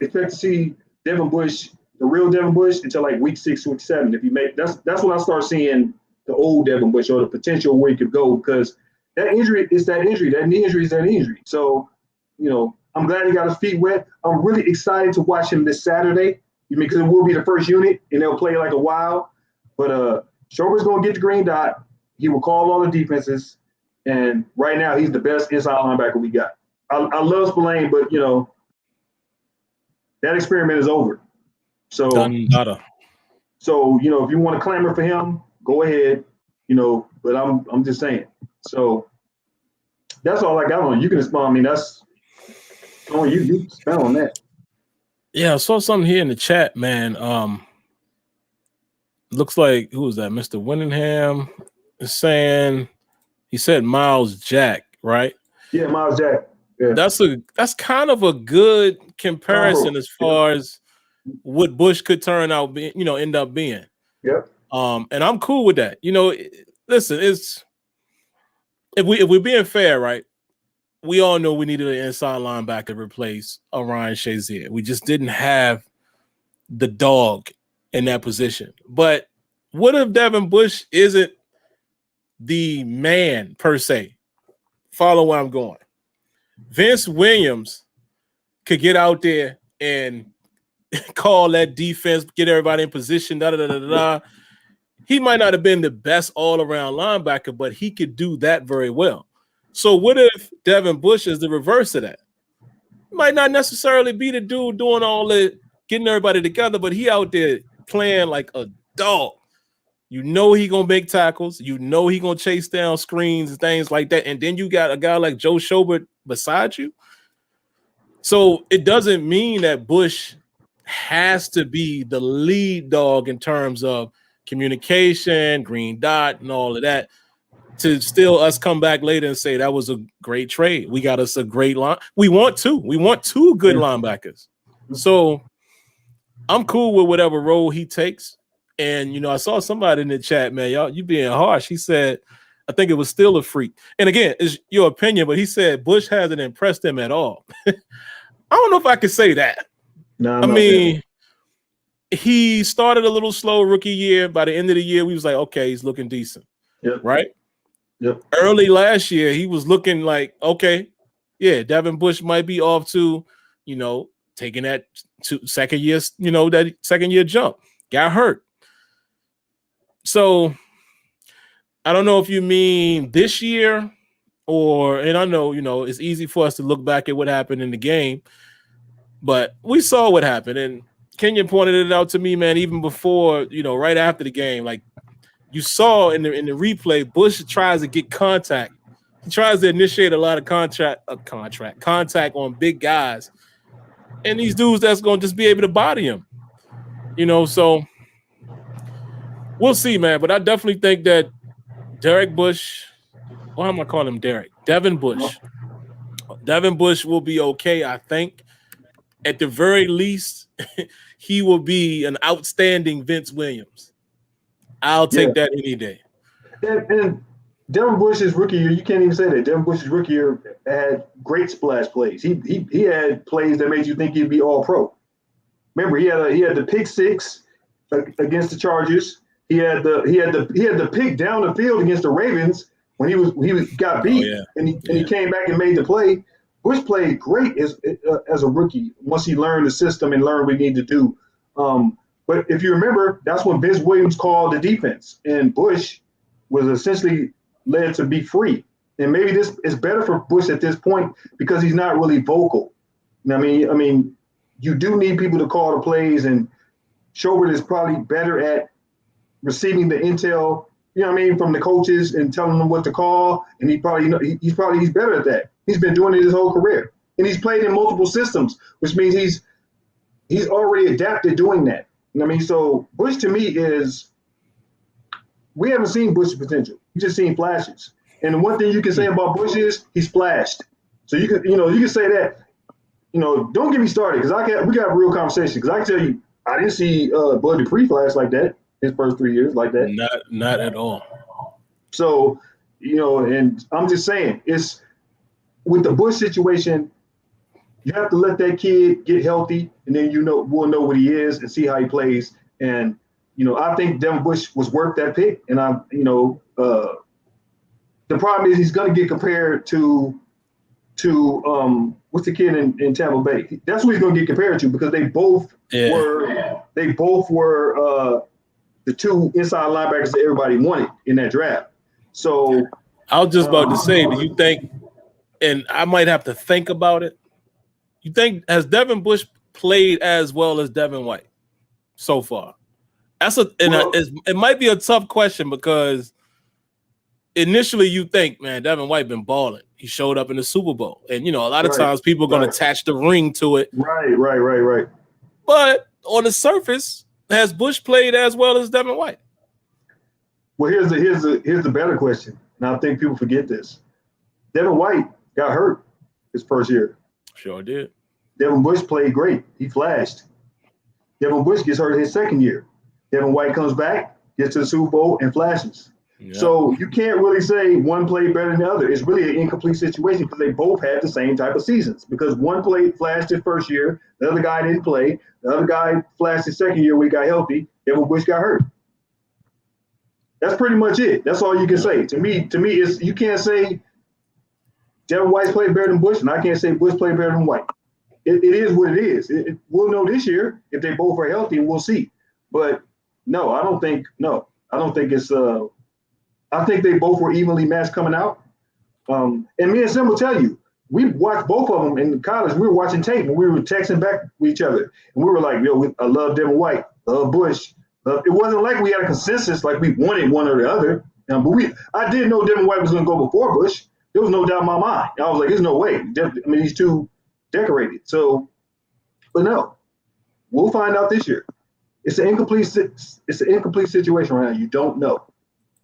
expect to see Devin Bush, the real Devin Bush, until like week 6, week 7. If he that's when I start seeing the old Devin Bush or the potential where he could go, because that injury is that injury. That knee injury is that injury. So, I'm glad he got his feet wet. I'm really excited to watch him this Saturday because it will be the first unit and they'll play like a while. But Schobert's going to get the green dot. He will call all the defenses. And right now, he's the best inside linebacker we got. I love Spillane, but, that experiment is over. So, so if you want to clamor for him, go ahead, but I'm just saying. So that's all I got on. You can respond. I mean, that's on you. You spend on that. Yeah, I saw something here in the chat, man. Looks like, who was that? Mr. Winningham is saying, he said Miles Jack, right? Yeah, Miles Jack. Yeah. That's kind of a good comparison as far as what Bush could turn out, end up being. Yeah. And I'm cool with that. Listen, it's if we're being fair, right? We all know we needed an inside linebacker to replace Ryan Shazier. We just didn't have the dog in that position. But what if Devin Bush isn't the man per se? Follow where I'm going. Vince Williams could get out there and call that defense, get everybody in position, He might not have been the best all-around linebacker, but he could do that very well. So what if Devin Bush is the reverse of that? He might not necessarily be the dude doing all the getting everybody together, but he out there playing like a dog. He gonna make tackles. He gonna chase down screens and things like that. And then you got a guy like Joe Schobert beside you. So it doesn't mean that Bush has to be the lead dog in terms of communication, green dot, and all of that. to still us come back later and say that was a great trade. We got us a great line. We want two good linebackers. So I'm cool with whatever role he takes. And I saw somebody in the chat, man, y'all, you being harsh. He said, I think it was still a freak. And again, it's your opinion, but he said Bush hasn't impressed him at all. I don't know if I could say that. No, I mean, he started a little slow rookie year. By the end of the year, we was like, okay, he's looking decent. Yep. Right? Yep. Early last year, he was looking like, okay, yeah, Devin Bush might be off to, taking that second year, that second year jump. Got hurt. So I don't know if you mean this year and I know, it's easy for us to look back at what happened in the game, but we saw what happened. And Kenyon pointed it out to me, man, even before, right after the game, like you saw in the replay, Bush tries to get contact. He tries to initiate a lot of contact on big guys. And these dudes that's going to just be able to body him, so we'll see, man. But I definitely think that Devin Bush will be okay, I think. At the very least, he will be an outstanding Vince Williams. I'll take that any day. And Devin Bush's rookie year, you can't even say that. Devin Bush's rookie year had great splash plays. He had plays that made you think he'd be all pro. Remember, he had the pick six against the Chargers. He had the pick down the field against the Ravens when he got beat, and he came back and made the play. Bush played great as a rookie once he learned the system and learned what he needed to do. But if you remember, that's when Vince Williams called the defense, and Bush was essentially led to be free. And maybe this is better for Bush at this point because he's not really vocal. I mean, you do need people to call the plays, and Schobert is probably better at receiving the intel, from the coaches and telling them what to call. And he's better at that. He's been doing it his whole career, and he's played in multiple systems, which means he's already adapted doing that. So Bush to me we haven't seen Bush's potential. We've just seen flashes. And the one thing you can say about Bush is he's flashed. So you can say that. Don't get me started because we got a real conversation because I can tell you I didn't see Bud Dupree flash like that his first 3 years like that. Not at all. So and I'm just saying it's with the Bush situation. You have to let that kid get healthy, and then we'll know what he is and see how he plays. And I think Devin Bush was worth that pick. And the problem is he's going to get compared to what's the kid in Tampa Bay? That's what he's going to get compared to because they both were the two inside linebackers that everybody wanted in that draft. So I was just about to say, do you think? And I might have to think about it. You think has Devin Bush played as well as Devin White so far? It might be a tough question because initially you think, man, Devin White been balling. He showed up in the Super Bowl, and a lot of times people are going to attach the ring to it. Right. But on the surface, has Bush played as well as Devin White? Well, here's the better question, and I think people forget this. Devin White got hurt his first year. Sure did. Devin Bush played great. He flashed. Devin Bush gets hurt his second year. Devin White comes back, gets to the Super Bowl, and flashes. Yeah. So you can't really say one played better than the other. It's really an incomplete situation because they both had the same type of seasons. Because one flashed his first year, the other guy didn't play. The other guy flashed his second year when he got healthy. Devin Bush got hurt. That's pretty much it. That's all you can say. To me, is you can't say Devin White's played better than Bush, and I can't say Bush played better than White. It is what it is. We'll know this year if they both are healthy, and we'll see. But no, I don't think it's. I think they both were evenly matched coming out. And me and Sim will tell you, we watched both of them in college. We were watching tape, and we were texting back with each other, and we were like, I love Devin White, love Bush. It wasn't like we had a consensus, like we wanted one or the other. But I did know Devin White was going to go before Bush. There was no doubt in my mind. I was like, there's no way. He's too decorated. So, but no, we'll find out this year. It's an incomplete situation right now. You don't know.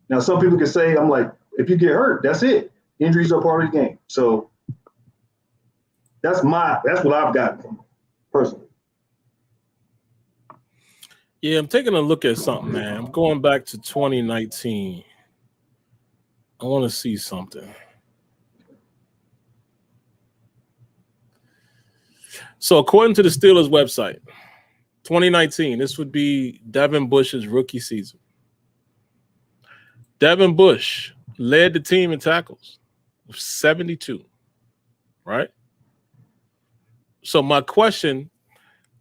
Now, some people can say, I'm like, If you get hurt, that's it. Injuries are part of the game. So that's what I've got from personally. Yeah, I'm taking a look at something, man. I'm going back to 2019. I want to see something. So according to the Steelers website, 2019, this would be Devin Bush's rookie season. Devin Bush led the team in tackles with 72, right? So my question,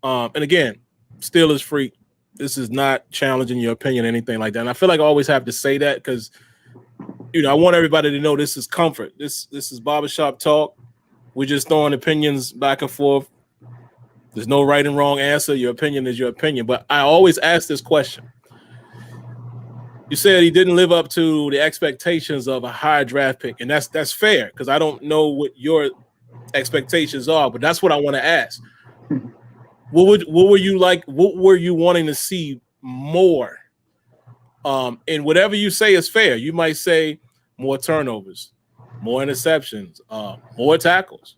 and again, Steelers freak, this is not challenging your opinion or anything like that. And I feel like I always have to say that because, I want everybody to know this is comfort. This is barbershop talk. We're just throwing opinions back and forth. There's no right and wrong answer. Your opinion is your opinion. But I always ask this question. You said he didn't live up to the expectations of a high draft pick, and that's fair because I don't know what your expectations are, but that's what I want to ask. What were you like? What were you wanting to see more? And whatever you say is fair. You might say more turnovers, more interceptions, more tackles.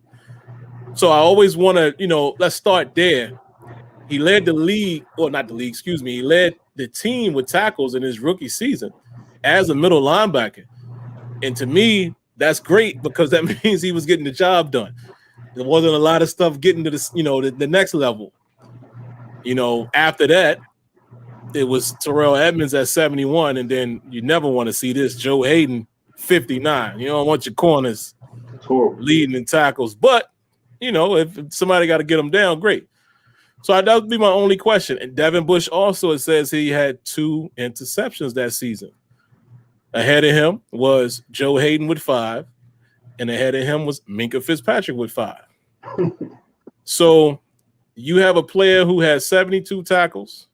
So I always want to, let's start there. He led the league, or not the league, excuse me. He led the team with tackles in his rookie season as a middle linebacker. And to me, that's great because that means he was getting the job done. There wasn't a lot of stuff getting to this, the next level. After that, it was Terrell Edmonds at 71, and then you never want to see this Joe Hayden 59. You don't want your corners leading in tackles, but if somebody got to get them down, great. So that would be my only question. And Devin Bush also, it says he had 2 interceptions that season. Ahead of him was Joe Hayden with 5, and ahead of him was Minkah Fitzpatrick with 5. So you have a player who had 72 tackles.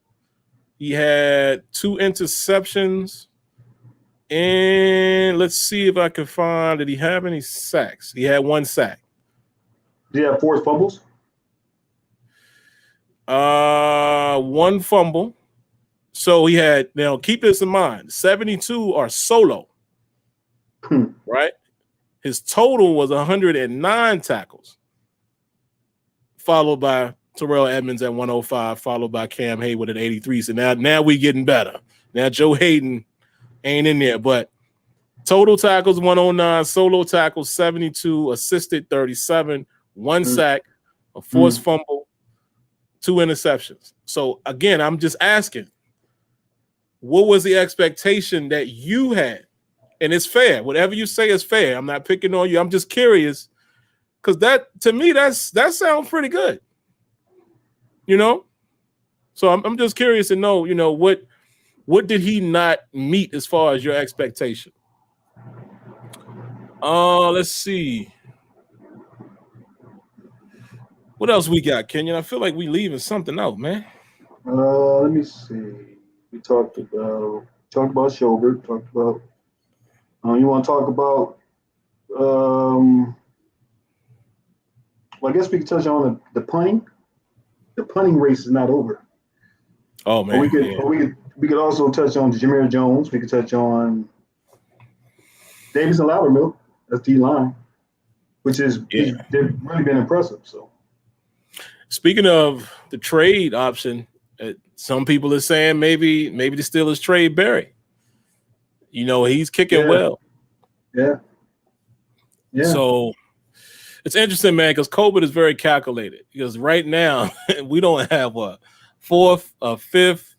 He had 2 interceptions. And let's see if I can find, did he have any sacks? He had 1 sack. Did he have 4 fumbles? 1 fumble. So he had, now keep this in mind, 72 are solo, right? His total was 109 tackles, followed by Terrell Edmonds at 105, followed by Cam Hayward at 83. So now we getting better. Now Joe Hayden ain't in there, but total tackles 109, solo tackles 72, assisted 37, 1 sack, a forced fumble, 2 interceptions. So again, I'm just asking, what was the expectation that you had? And it's fair. Whatever you say is fair. I'm not picking on you. I'm just curious because that, to me, that sounds pretty good. So I'm just curious to know, what did he not meet as far as your expectation? Let's see. What else we got, Kenyon? I feel like we leaving something out, man. Let me see. We talked about Schobert. Talked about. You want to talk about? Well, I guess we can touch on the punting. The punting race is not over. Oh man, we could also touch on Jameer Jones. We could touch on Davis and Loudermilk. That's D line, which is they've really been impressive. So, speaking of the trade option, some people are saying maybe the Steelers trade Barry. He's kicking well. Yeah. So it's interesting, man, because Schobert is very calculated. Because right now we don't have a 4th, a 5th,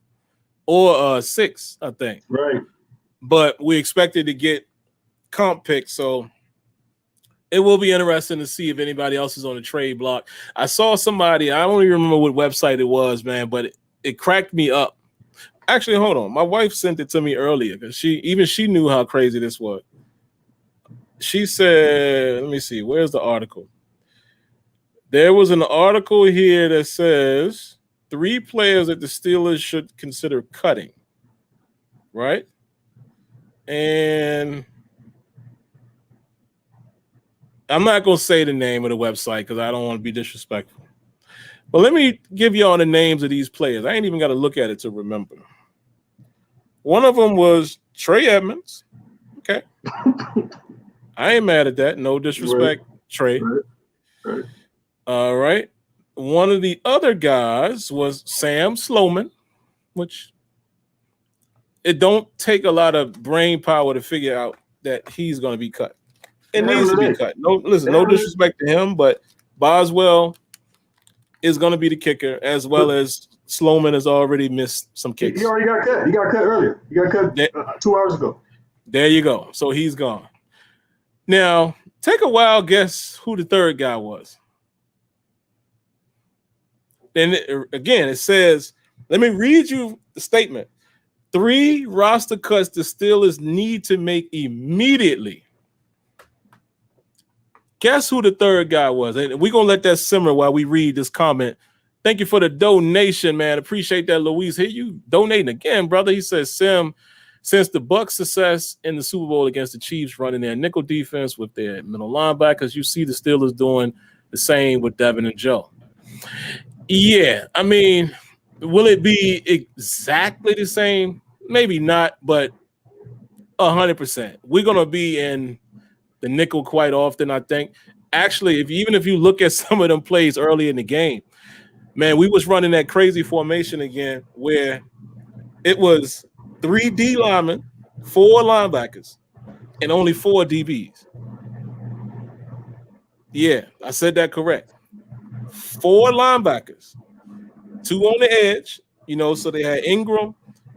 or a 6th, I think. Right. But we expected to get comp picks, so it will be interesting to see if anybody else is on the trade block. I saw somebody, I don't even remember what website it was, man, but it cracked me up. Actually, hold on. My wife sent it to me earlier because she knew how crazy this was. She said, let me see, where's the article? There was an article here that says 3 players that the Steelers should consider cutting, right? And I'm not going to say the name of the website because I don't want to be disrespectful. But let me give you all the names of these players. I ain't even got to look at it to remember. One of them was Trey Edmonds. Okay. I ain't mad at that. No disrespect, Trey. Right. All right. One of the other guys was Sam Sloman, which it don't take a lot of brain power to figure out that he's going to be cut. It needs to be cut. No disrespect to him, but Boswell is going to be the kicker, as well as Sloman has already missed some kicks. He already got cut. He got cut earlier. He got cut 2 hours ago. There you go. So he's gone. Now, take a wild guess who the third guy was. And again, it says, let me read you the statement. 3 roster cuts the Steelers need to make immediately. Guess who the third guy was? And we're going to let that simmer while we read this comment. Thank you for the donation, man. Appreciate that, Luis. Here you donating again, brother. He says, Sim, since the Bucs' success in the Super Bowl against the Chiefs running their nickel defense with their middle linebackers, you see the Steelers doing the same with Devin and Joe. Yeah, I mean, will it be exactly the same? Maybe not, but 100%. We're going to be in the nickel quite often, I think. Actually, even if you look at some of them plays early in the game, man, we was running that crazy formation again where it was 3 D linemen, 4 linebackers, and only 4 DBs. Yeah, I said that correct. 4 linebackers, 2 on the edge, so they had Ingram,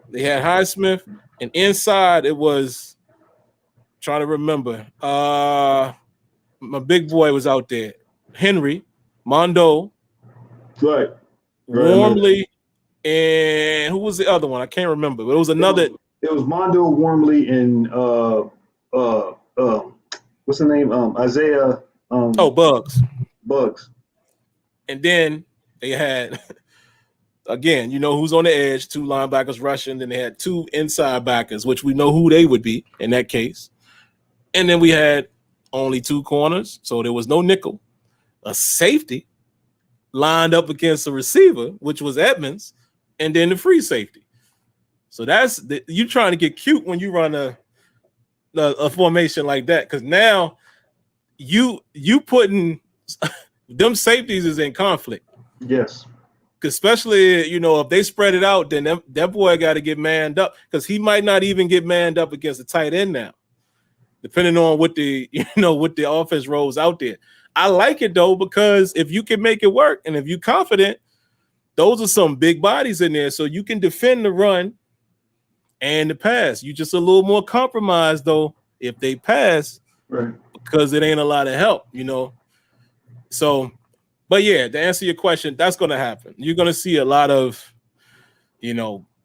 they had Highsmith, and inside it was, trying to remember, my big boy was out there, Henry, Mondo, right. Warmly, and who was the other one? I can't remember, but it was another. It was Mondo, Warmly, and what's the name? Isaiah. Bugs. Bugs. And then they had, again, who's on the edge, 2 linebackers rushing. Then they had 2 inside backers, which we know who they would be in that case. And then we had only 2 corners, so there was no nickel. A safety lined up against a receiver, which was Edmonds, and then the free safety. So you're trying to get cute when you run a formation like that, because now you putting them safeties is in conflict. Yes. Especially, if they spread it out, then that boy got to get manned up, because he might not even get manned up against the tight end now, depending on what the offense rolls out there. I like it though, because if you can make it work and if you're confident, those are some big bodies in there, so you can defend the run and the pass. You just a little more compromised though if they pass, right? Because it ain't a lot of help, So, but yeah, to answer your question, that's going to happen. You're going to see a lot of,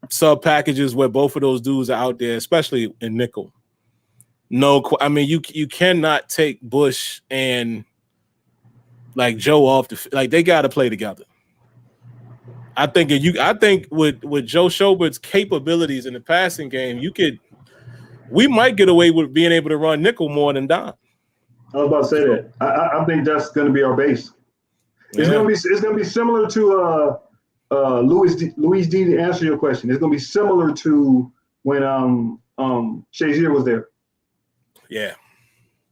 sub packages where both of those dudes are out there, especially in nickel. No, I mean you cannot take Bush and like Joe off they got to play together. I think with Joe Schobert's capabilities in the passing game, we might get away with being able to run nickel more than dime. I was about to say that. I think that's going to be our base. It's going to be similar to Louis D. To answer your question, it's going to be similar to when Shazier was there. Yeah.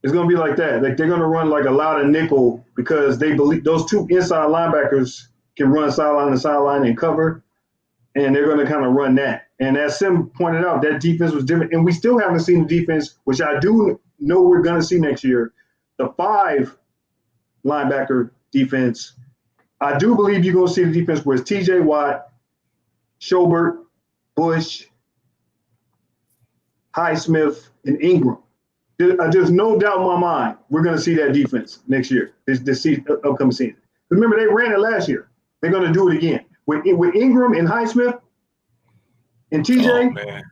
It's going to be like that. Like they're going to run like a lot of nickel because they believe those 2 inside linebackers can run sideline to sideline and cover, and they're going to kind of run that. And as Sim pointed out, that defense was different, and we still haven't seen the defense, which I do know we're going to see next year. The 5 linebacker defense, I do believe you're going to see the defense where it's T.J. Watt, Schobert, Bush, Highsmith, and Ingram. There's no doubt in my mind we're going to see that defense next year, this upcoming season. Remember, they ran it last year. They're going to do it again. With Ingram and Highsmith and TJ,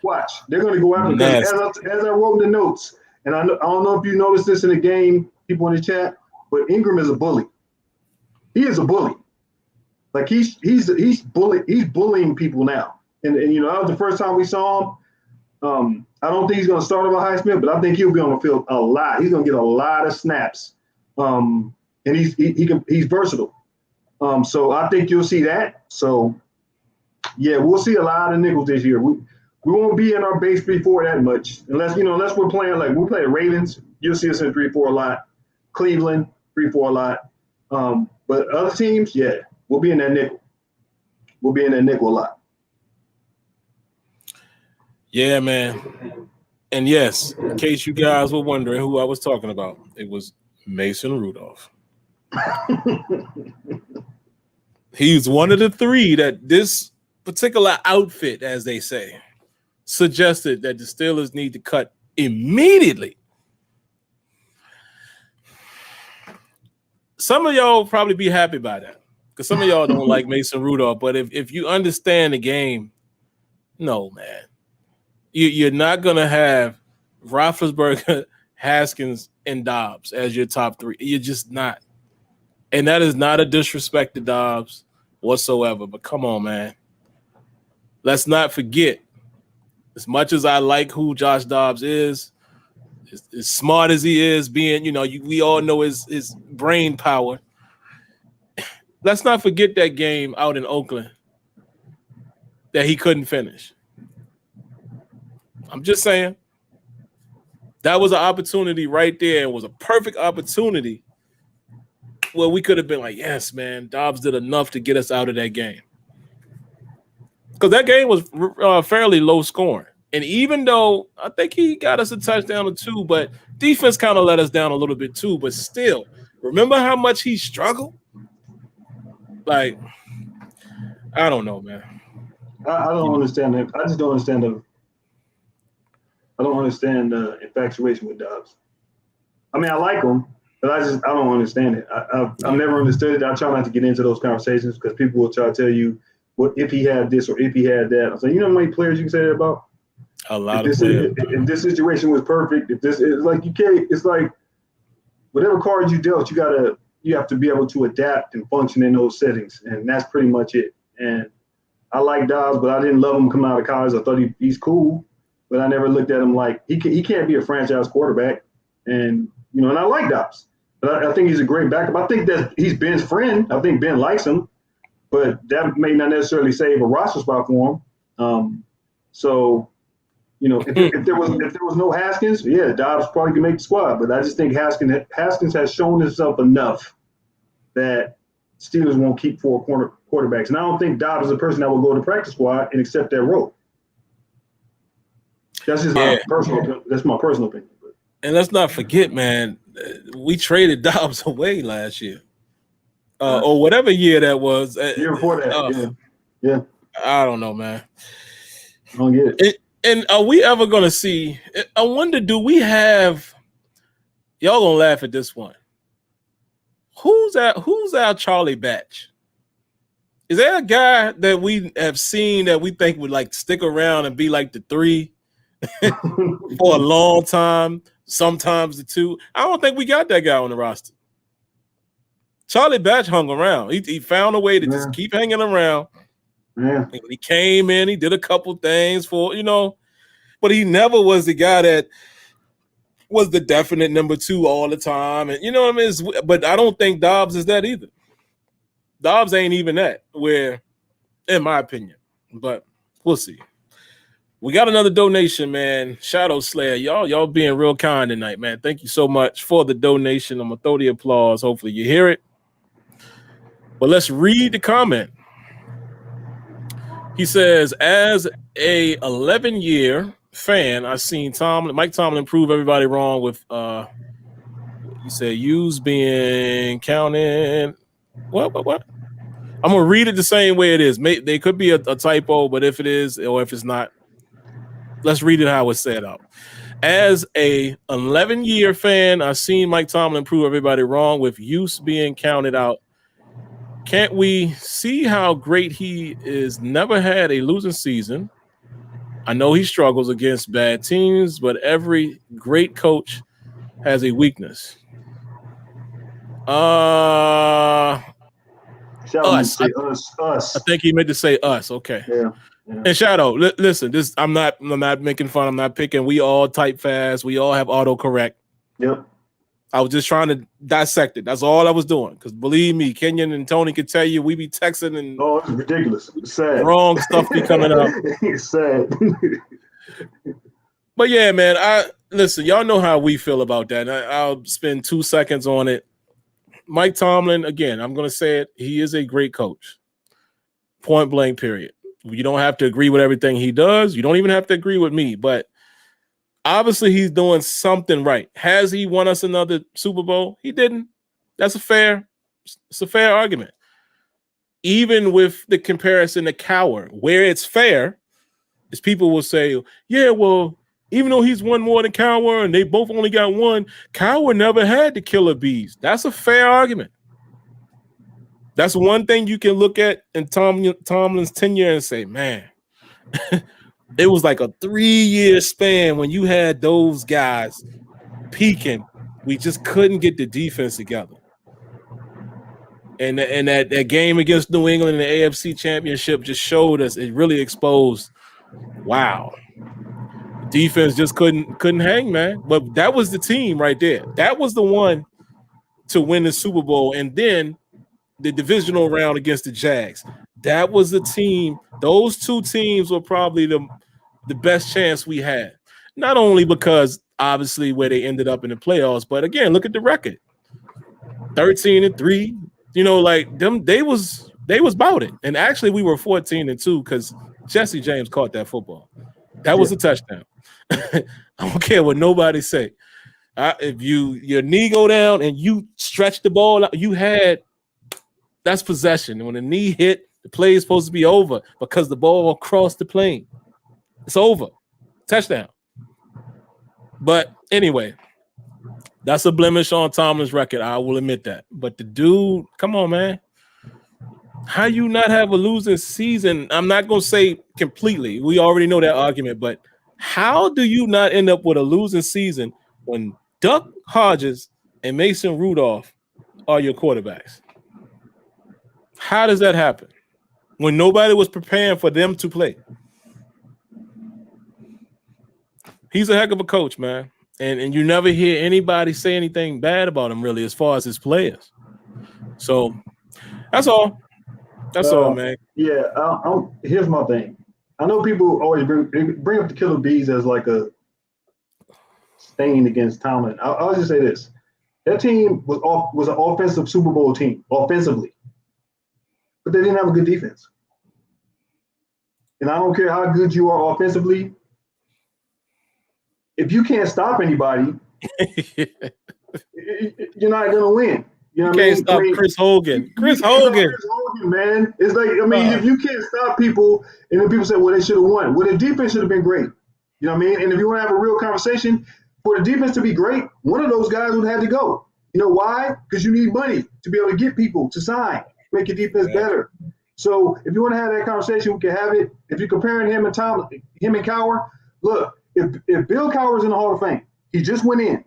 watch. They're going to go after them. As I wrote in the notes, and I don't know if you noticed this in the game, people in the chat, but Ingram is a bully. He is a bully. Like he's bullying people now. And that was the first time we saw him. I don't think he's going to start over Highsmith, but I think he'll be on the field a lot. He's going to get a lot of snaps, and he's versatile. So I think you'll see that. So yeah, we'll see a lot of nickels this year. We won't be in our base 3-4 that much unless we're playing like we play the Ravens. You'll see us in 3-4 a lot. Cleveland 3-4 a lot. But other teams, yeah, we'll be in that nickel. We'll be in that nickel a lot. Yeah, man. And yes, in case you guys were wondering who I was talking about, it was Mason Rudolph. He's one of the three that this particular outfit, as they say, suggested that the Steelers need to cut immediately. Some of y'all will probably be happy by that because some of y'all don't like Mason Rudolph. But if you understand the game, no, man. You're not going to have Roethlisberger, Haskins, and Dobbs as your top three. You're just not. And that is not a disrespect to Dobbs whatsoever. But come on, man. Let's not forget, as much as I like who Josh Dobbs is, as smart as he is, being, we all know his brain power. Let's not forget that game out in Oakland that he couldn't finish. I'm just saying that was an opportunity right there. It was a perfect opportunity where we could have been like, yes, man, Dobbs did enough to get us out of that game. Because that game was fairly low scoring. And even though I think he got us a touchdown or two, but defense kind of let us down a little bit too. But still, remember how much he struggled? Like, I don't know, man. I don't understand that. I just don't understand I don't understand the infatuation with Dobbs. I mean, I like him, but I don't understand it. I've never understood it. I try not to get into those conversations because people will try to tell you what if he had this or if he had that. I'm saying, you know how many players you can say that about? A lot of players. If this situation was perfect, it's like you can't. It's like whatever cards you dealt, you have to be able to adapt and function in those settings, and that's pretty much it. And I like Dobbs, but I didn't love him coming out of college. I thought he's cool. But I never looked at him like he can't be a franchise quarterback, and and I like Dobbs, but I think he's a great backup. I think that he's Ben's friend. I think Ben likes him, but that may not necessarily save a roster spot for him. So, if there was no Haskins, yeah, Dobbs probably could make the squad. But I just think Haskins has shown himself enough that Steelers won't keep 4 quarterbacks, and I don't think Dobbs is a person that will go to practice squad and accept that role. That's just my personal opinion. And let's not forget, man, we traded Dobbs away last year. Or whatever year that was. Year before that, yeah. I don't know, man. I don't get it. And are we ever going to see – I wonder, do we have – y'all going to laugh at this one. Who's our Charlie Batch? Is there a guy that we have seen that we think would, like, stick around and be like the 3? For a long time, sometimes the 2. I don't think we got that guy on the roster. Charlie Batch hung around. He found a way to just keep hanging around. Yeah. He came in, he did a couple things for, but he never was the guy that was the definite number 2 all the time. And what I mean? But I don't think Dobbs is that either. Dobbs ain't even that, where, in my opinion. But we'll see. We got another donation, man. Shadow Slayer. Y'all being real kind tonight, man. Thank you so much for the donation. I'm going to throw the applause. Hopefully you hear it. But let's read the comment. He says, as a 11-year fan, I've seen Mike Tomlin prove everybody wrong with, he said, use being counted. What? I'm going to read it the same way it is. There could be a typo, but if it is or if it's not, let's read it how it's set up. As a 11-year fan, I've seen Mike Tomlin prove everybody wrong with use being counted out. Can't we see how great he is? Never had a losing season. I know he struggles against bad teams, but every great coach has a weakness. Us. I think he meant to say us. Okay. Yeah. And Shadow, listen, I'm not making fun. I'm not picking. We all type fast. We all have autocorrect. Yep. I was just trying to dissect it. That's all I was doing. Because believe me, Kenyon and Tony could tell you we be texting and it's ridiculous. It's sad. Wrong stuff be coming up. It's sad. But yeah, man, listen, y'all know how we feel about that. I'll spend 2 seconds on it. Mike Tomlin, again, I'm going to say it. He is a great coach. Point blank, period. You don't have to agree with everything he does. You don't even have to agree with me. But obviously, he's doing something right. Has he won us another Super Bowl? He didn't. It's a fair argument. Even with the comparison to Cowher, where it's fair, is people will say, yeah, well, even though he's won more than Cowher and they both only got one, Cowher never had the killer bees. That's a fair argument. That's one thing you can look at in Tomlin's tenure and say, man, it was like a 3-year span when you had those guys peaking. We just couldn't get the defense together. And that game against New England in the AFC Championship just showed us, it really exposed, wow. Defense just couldn't hang, man. But that was the team right there. That was the one to win the Super Bowl. And then the divisional round against the Jags. That was the team. Those two teams were probably the best chance we had. Not only because, obviously, where they ended up in the playoffs, but again, look at the record. 13-3. You know, like them, they was about it. And actually, we were 14-2 because Jesse James caught that football. That was a touchdown. I don't care what nobody say. If your knee go down and you stretch the ball out, that's possession. And when the knee hit, the play is supposed to be over because the ball crossed the plane. It's over. Touchdown. But anyway, that's a blemish on Tomlin's record. I will admit that. But the dude, come on, man. How you not have a losing season? I'm not going to say completely. We already know that argument. But how do you not end up with a losing season when Duck Hodges and Mason Rudolph are your quarterbacks? How does that happen when nobody was preparing for them to play? He's a heck of a coach, man. And you never hear anybody say anything bad about him, really, as far as his players. So that's all. That's all, man. Yeah, here's my thing. I know people always bring up the killer bees as like a stain against Tomlin. I'll just say this. That team was an offensive Super Bowl team, offensively. But they didn't have a good defense. And I don't care how good you are offensively. If you can't stop anybody, you're not going to win. You know what I mean? Stop Chris Hogan. Chris Hogan, man. It's like, if you can't stop people, and then people say, well, they should have won. Well, the defense should have been great. You know what I mean? And if you want to have a real conversation, for the defense to be great, one of those guys would have to go. You know why? Because you need money to be able to get people to sign. Make your defense better. So if you want to have that conversation, we can have it. If you're comparing him and Cowher, look, if Bill Cowher's in the Hall of Fame, he just went in.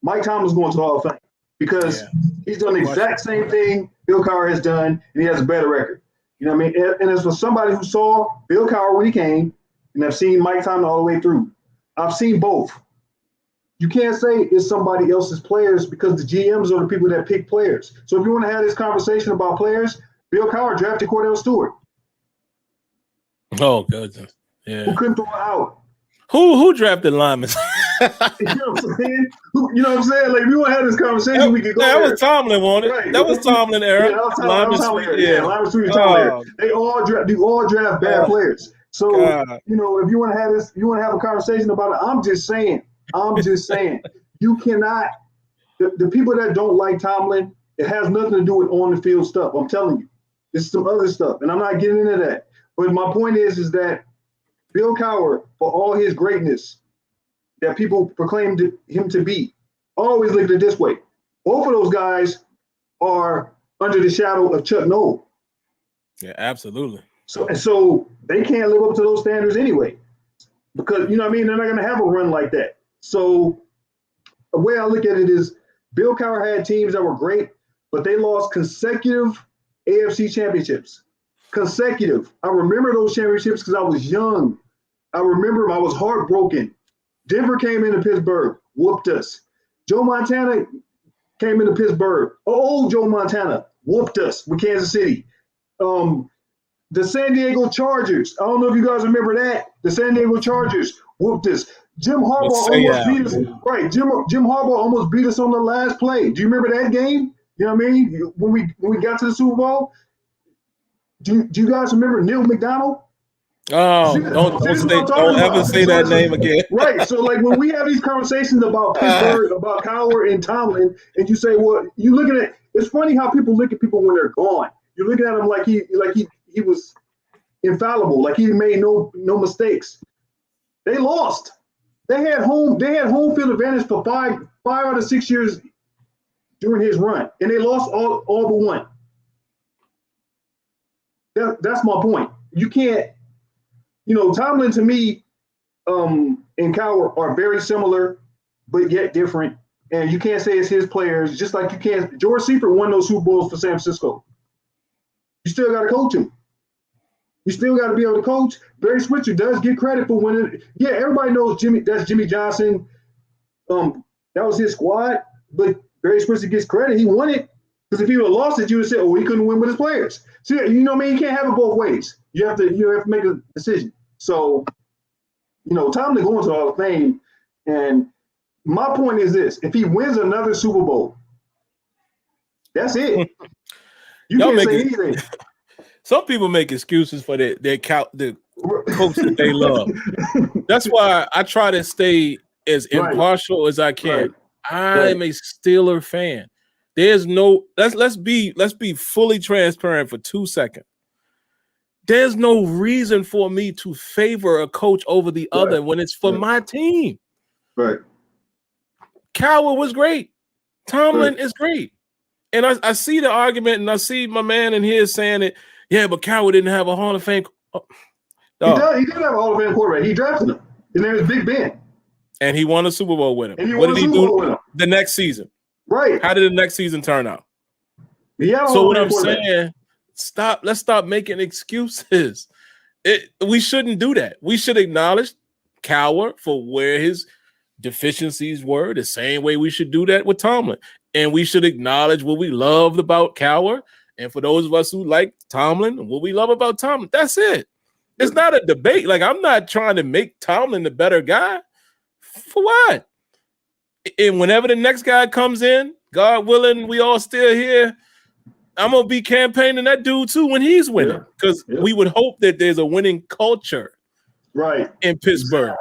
Mike Tomlin's going to the Hall of Fame because he's done the exact same thing Bill Cowher has done, and he has a better record. You know what I mean? And as for somebody who saw Bill Cowher when he came, and I've seen Mike Tomlin all the way through, I've seen both. You can't say it's somebody else's players because the GMs are the people that pick players. So if you want to have this conversation about players, Bill Cowher drafted Cordell Stewart. Oh, goodness. Yeah. Who couldn't throw it out? Who drafted linemen? You know what I'm saying? Like, if you want to have this conversation, we could go that there. was Tomlin, wasn't it? Right. That was Tomlin era. Yeah, that was Tomlin era. Lineman Sweet Tomlin era. They all draft bad players. So, if you want to have this, you want to have a conversation about it, I'm just saying, you cannot, the people that don't like Tomlin, it has nothing to do with on the field stuff. I'm telling you, it's some other stuff, and I'm not getting into that. But my point is that Bill Cowher, for all his greatness that people proclaimed him to be, always look at it this way. Both of those guys are under the shadow of Chuck Noll. Yeah, absolutely. So they can't live up to those standards anyway, because, you know what I mean? They're not going to have a run like that. So the way I look at it is Bill Cowher had teams that were great, but they lost consecutive AFC championships. Consecutive. I remember those championships because I was young. I remember them. I was heartbroken. Denver came into Pittsburgh, whooped us. Joe Montana came into Pittsburgh. Oh, Joe Montana whooped us with Kansas City. The San Diego Chargers. I don't know if you guys remember that. The San Diego Chargers whooped us. Jim Harbaugh almost beat us. Right, Jim Harbaugh almost beat us on the last play. Do you remember that game? You know what I mean? When we got to the Super Bowl. Do you guys remember Neil McDonald? Oh, don't ever say that name again. Right. So like when we have these conversations about Pittsburgh, about Cowher and Tomlin, and you say, well, you looking at it's funny how people look at people when they're gone. You're looking at him like he was infallible, like he made no mistakes. They lost. They had home field advantage for five out of 6 years during his run, and they lost all but one. That's my point. You can't. Tomlin to me and Cowher are very similar, but yet different. And you can't say it's his players, just like you can't. George Seifert won those Super Bowls for San Francisco. You still got to coach him. You still got to be able to coach. Barry Switzer does get credit for winning. Yeah, everybody knows that's Jimmy Johnson. That was his squad, but Barry Switzer gets credit. He won it. Because if he would have lost it, you would have said, "Oh, he couldn't win with his players." So you know what I mean? You can't have it both ways. You have to make a decision. So, Tomlin going to the Hall of Fame, and my point is this: if he wins another Super Bowl, that's it. You can't say anything. Some people make excuses for the coach that they love. That's why I try to stay as impartial as I can. I'm a Steeler fan. There's no let's be fully transparent for 2 seconds. There's no reason for me to favor a coach over the other when it's for my team. Right. Cowher was great. Tomlin is great. And I see the argument, and I see my man in here saying it. Yeah, but Cowher didn't have a Hall of Fame. He did have a Hall of Fame quarterback. He drafted him. His name is Big Ben. And he won a Super Bowl with him. What did he do the next season? Right. How did the next season turn out? So what I'm saying, let's stop making excuses. We shouldn't do that. We should acknowledge Cowher for where his deficiencies were, the same way we should do that with Tomlin. And we should acknowledge what we loved about Cowher. And for those of us who like Tomlin, what we love about Tomlin, that's it. It's not a debate. Like, I'm not trying to make Tomlin the better guy. For what? And whenever the next guy comes in, God willing, we all still here, I'm going to be campaigning that dude too when he's winning. Because we would hope that there's a winning culture in Pittsburgh.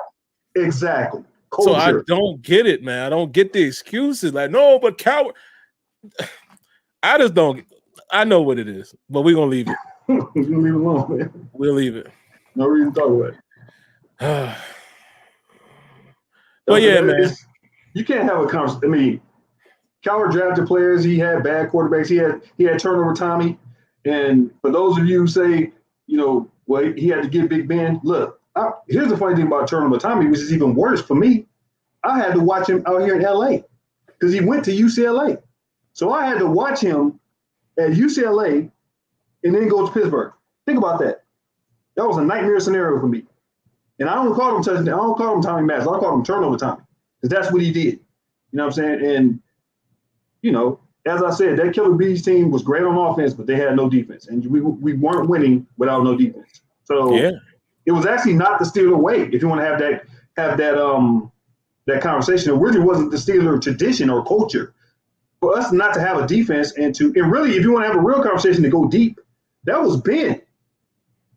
Exactly. Culture. So I don't get it, man. I don't get the excuses. Like, no, but Cowher. I just don't. I know what it is, but we're going to leave it. We're going to leave it alone, man. We'll leave it. No reason to talk about it. But yeah, man. You can't have a conversation. I mean, Cowher drafted players. He had bad quarterbacks. He had turnover Tommy. And for those of you who say, well, he had to get Big Ben. Look, here's the funny thing about turnover Tommy, which is even worse for me. I had to watch him out here in LA because he went to UCLA. So I had to watch him at UCLA and then go to Pittsburgh. Think about that. That was a nightmare scenario for me. And I don't call him touchdown. I don't call him Tommy Maddox. I call him turnover Tommy because that's what he did. You know what I'm saying? And, as I said, that Killer Bees team was great on offense, but they had no defense. And we weren't winning without no defense. So it was actually not the Steeler way, if you want to have that conversation. It really wasn't the Steeler tradition or culture for us not to have a defense and really, if you want to have a real conversation to go deep, that was Ben.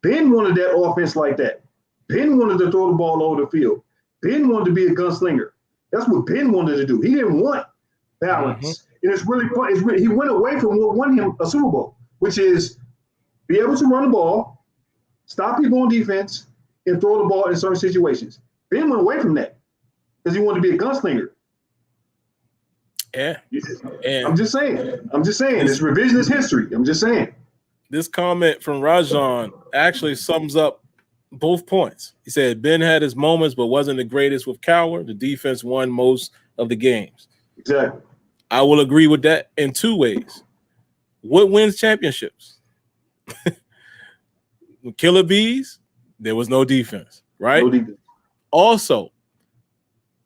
Ben wanted that offense like that. Ben wanted to throw the ball over the field. Ben wanted to be a gunslinger. That's what Ben wanted to do. He didn't want balance. Mm-hmm. And it's really fun. He went away from what won him a Super Bowl, which is be able to run the ball, stop people on defense, and throw the ball in certain situations. Ben went away from that because he wanted to be a gunslinger. Yeah. I'm just saying. It's revisionist history. I'm just saying. This comment from Rajan actually sums up both points. He said Ben had his moments, but wasn't the greatest with Cowher. The defense won most of the games. Exactly. I will agree with that in two ways. What wins championships? Killer Bees, there was no defense, right? No defense. Also,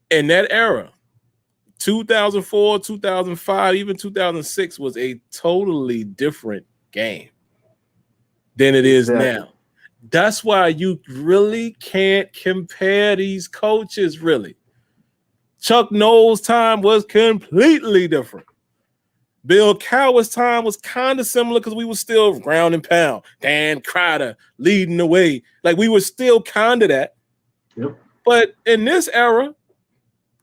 in that era, 2004, 2005, even 2006 was a totally different game than it is now. That's why you really can't compare these coaches, really. Chuck Noll's time was completely different. Bill Cowher's time was kind of similar because we were still ground and pound. Dan Crider leading the way. Like, we were still kind of that. Yep. But in this era,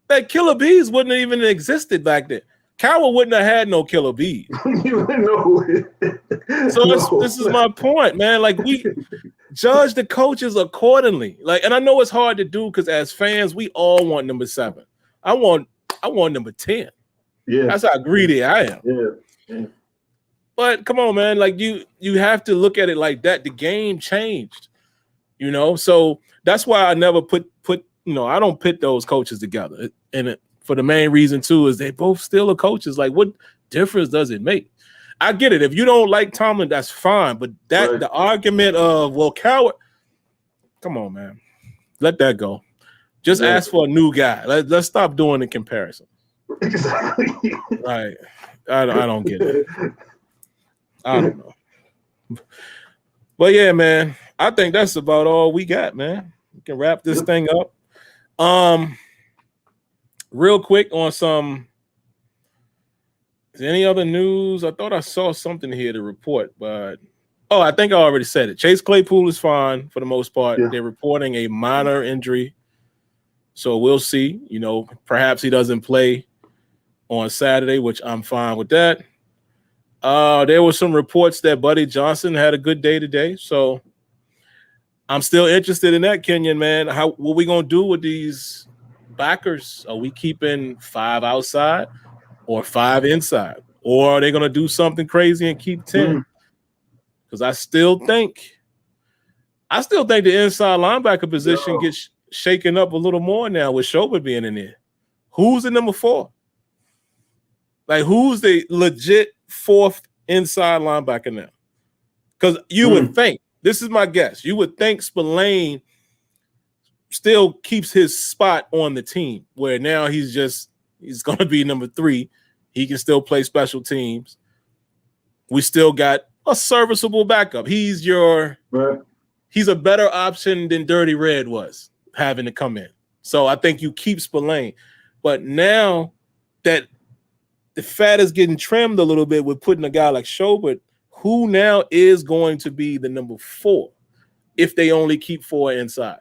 that killer bees wouldn't have even existed back then. Cowher wouldn't have had no killer bees. You know. So this is my point, man. Like, we judge the coaches accordingly. Like, and I know it's hard to do because as fans, we all want number 7. I want number 10. Yeah, that's how greedy I am. Yeah. But come on, man. Like, you have to look at it like that. The game changed, you know. So that's why I never put I don't pit those coaches together. And for the main reason too is they both still are coaches. Like, what difference does it make? I get it. If you don't like Tomlin, that's fine. But the argument of, well, Cowher, come on, man. Let that go. Just ask for a new guy. Let's stop doing the comparison. Exactly. Right. I don't get it. I don't know. But yeah, man, I think that's about all we got, man. We can wrap this thing up. Real quick on some. Is there any other news? I thought I saw something here to report, but I think I already said it. Chase Claypool is fine for the most part. Yeah. They're reporting a minor injury. So we'll see. You know, perhaps he doesn't play on Saturday, which I'm fine with that. There were some reports that Buddy Johnson had a good day today. So I'm still interested in that, Kenyon, man. What we going to do with these backers? Are we keeping 5 outside or 5 inside? Or are they going to do something crazy and keep 10? Because I still think the inside linebacker position gets shaken up a little more now with Schobert being in there. Who's the number 4? Like, who's the legit 4th inside linebacker now? Because you would think, this is my guess, you would think Spillane still keeps his spot on the team, where now he's going to be number 3. He can still play special teams. We still got a serviceable backup. He's a better option than Dirty Red was having to come in. So I think you keep Spillane. But now that the fat is getting trimmed a little bit with putting a guy like Schobert, who now is going to be the number 4 if they only keep 4 inside?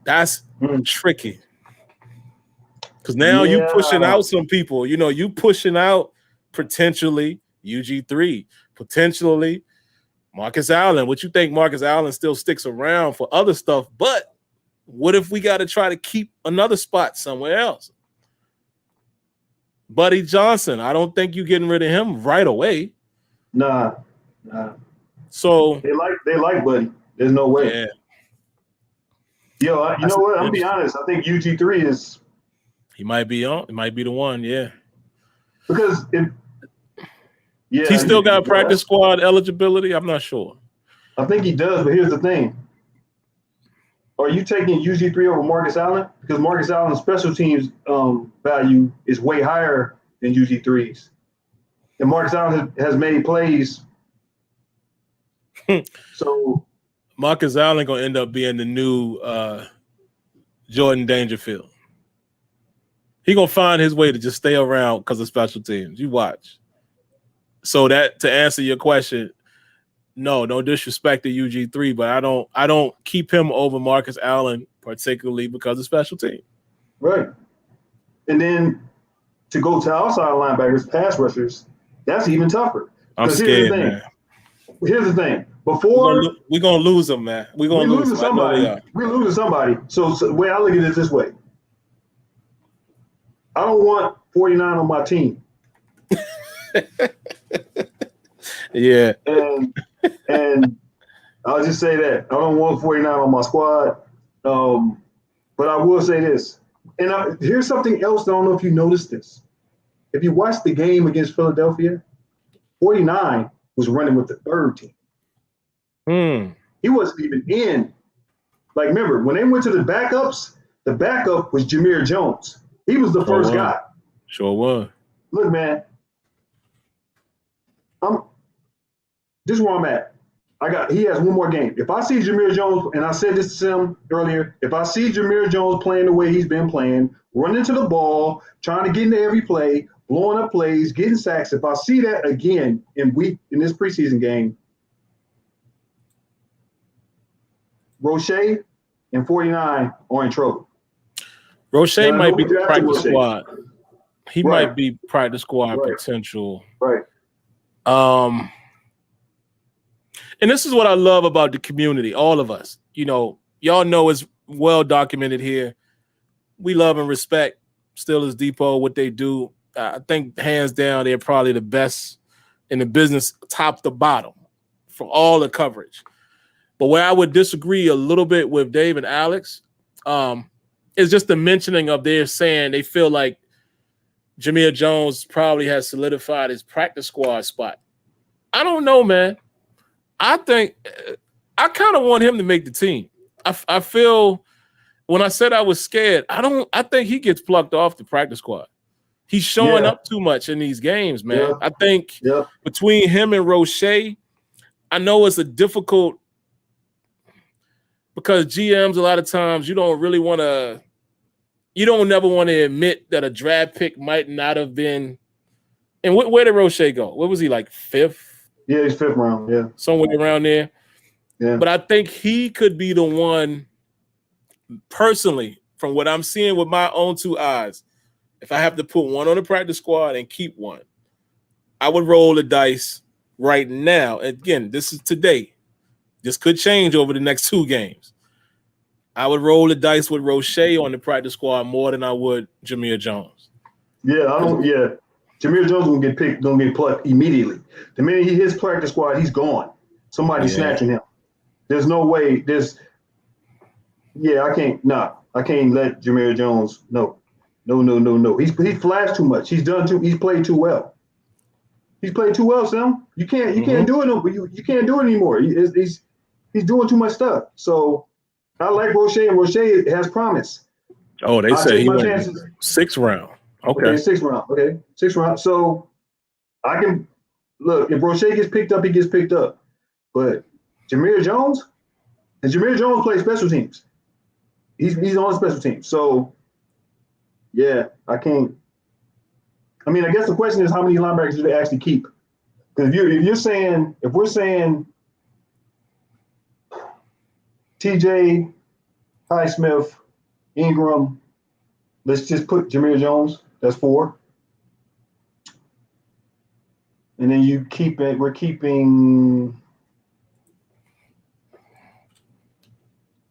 That's tricky. Because now you're pushing out some people. You know, you pushing out potentially UG3, potentially Marcus Allen. What you think Marcus Allen still sticks around for other stuff, but what if we got to try to keep another spot somewhere else? Buddy Johnson, I don't think you're getting rid of him right away. Nah. So they like Buddy. There's no way. Yeah. Yo, you know what? I'm gonna be honest. I think UG3 is. He might be on. It might be the one. Yeah. Because he still got practice squad eligibility. I'm not sure. I think he does, but here's the thing. Are you taking UG3 over Marcus Allen? Because Marcus Allen's special teams value is way higher than UG3's. And Marcus Allen has made plays. So Marcus Allen going to end up being the new Jordan Dangerfield. He going to find his way to just stay around because of special teams. You watch. So that, to answer your question, no disrespect to UG3, but I don't keep him over Marcus Allen, particularly because of special team. Right. And then to go to outside linebackers, pass rushers, that's even tougher. I'm scared, man. Here's the thing. Before we're gonna lose them, man. We're gonna lose somebody. We're losing somebody. So the way I look at it this way. I don't want 49 on my team. Yeah. And I'll just say that. I don't want 49 on my squad. But I will say this. And here's something else. I don't know if you noticed this. If you watched the game against Philadelphia, 49 was running with the third team. He wasn't even in. Like, remember, when they went to the backups, the backup was Jameer Jones. He was the first guy. Sure was. Look, man, this is where I'm at. He has one more game. If I see Jameer Jones, and I said this to Sim earlier, if I see Jameer Jones playing the way he's been playing, running to the ball, trying to get into every play, blowing up plays, getting sacks, if I see that again in this preseason game, Roche and 49 are in trouble. Roche might be practice squad. He might be practice squad potential. Right. And this is what I love about the community, all of us. You know, y'all know it's well documented here. We love and respect Steelers Depot, what they do. I think hands down, they're probably the best in the business, top to bottom, for all the coverage. But where I would disagree a little bit with Dave and Alex is just the mentioning of their saying they feel like Jameer Jones probably has solidified his practice squad spot. I don't know, man. I think I kind of want him to make the team. I feel when I said I was scared, I think he gets plucked off the practice squad. He's showing up too much in these games, man. Yeah. I think between him and Roche, I know it's a difficult because GMs a lot of times you don't never want to admit that a draft pick might not have been. And where did Roche go? What was he, like fifth? Yeah, he's fifth round. Yeah, somewhere around there. Yeah, but I think he could be the one. Personally, from what I'm seeing with my own two eyes, if I have to put one on the practice squad and keep one, I would roll the dice right now. Again, this is today. This could change over the next two games. I would roll the dice with Roche on the practice squad more than I would Jameer Jones. Yeah, Jameer Jones gonna get plucked immediately. The minute he hits practice squad, he's gone. Somebody's snatching him. There's no way. I can't let Jameer Jones. No. He flashed too much. He's played too well. He's played too well, Sam. You can't do it. You can't do it anymore. He's doing too much stuff. So I like Roche, and Roche has promise. Oh, they say he went sixth round. Okay, sixth round. Okay, sixth round. So I can look if Roche gets picked up, he gets picked up. But Jameer Jones plays special teams. He's on special teams. So yeah, I can't. I mean, I guess the question is how many linebackers do they actually keep? Because if we're saying TJ, Highsmith, Ingram, let's just put Jameer Jones. That's 4. And then we're keeping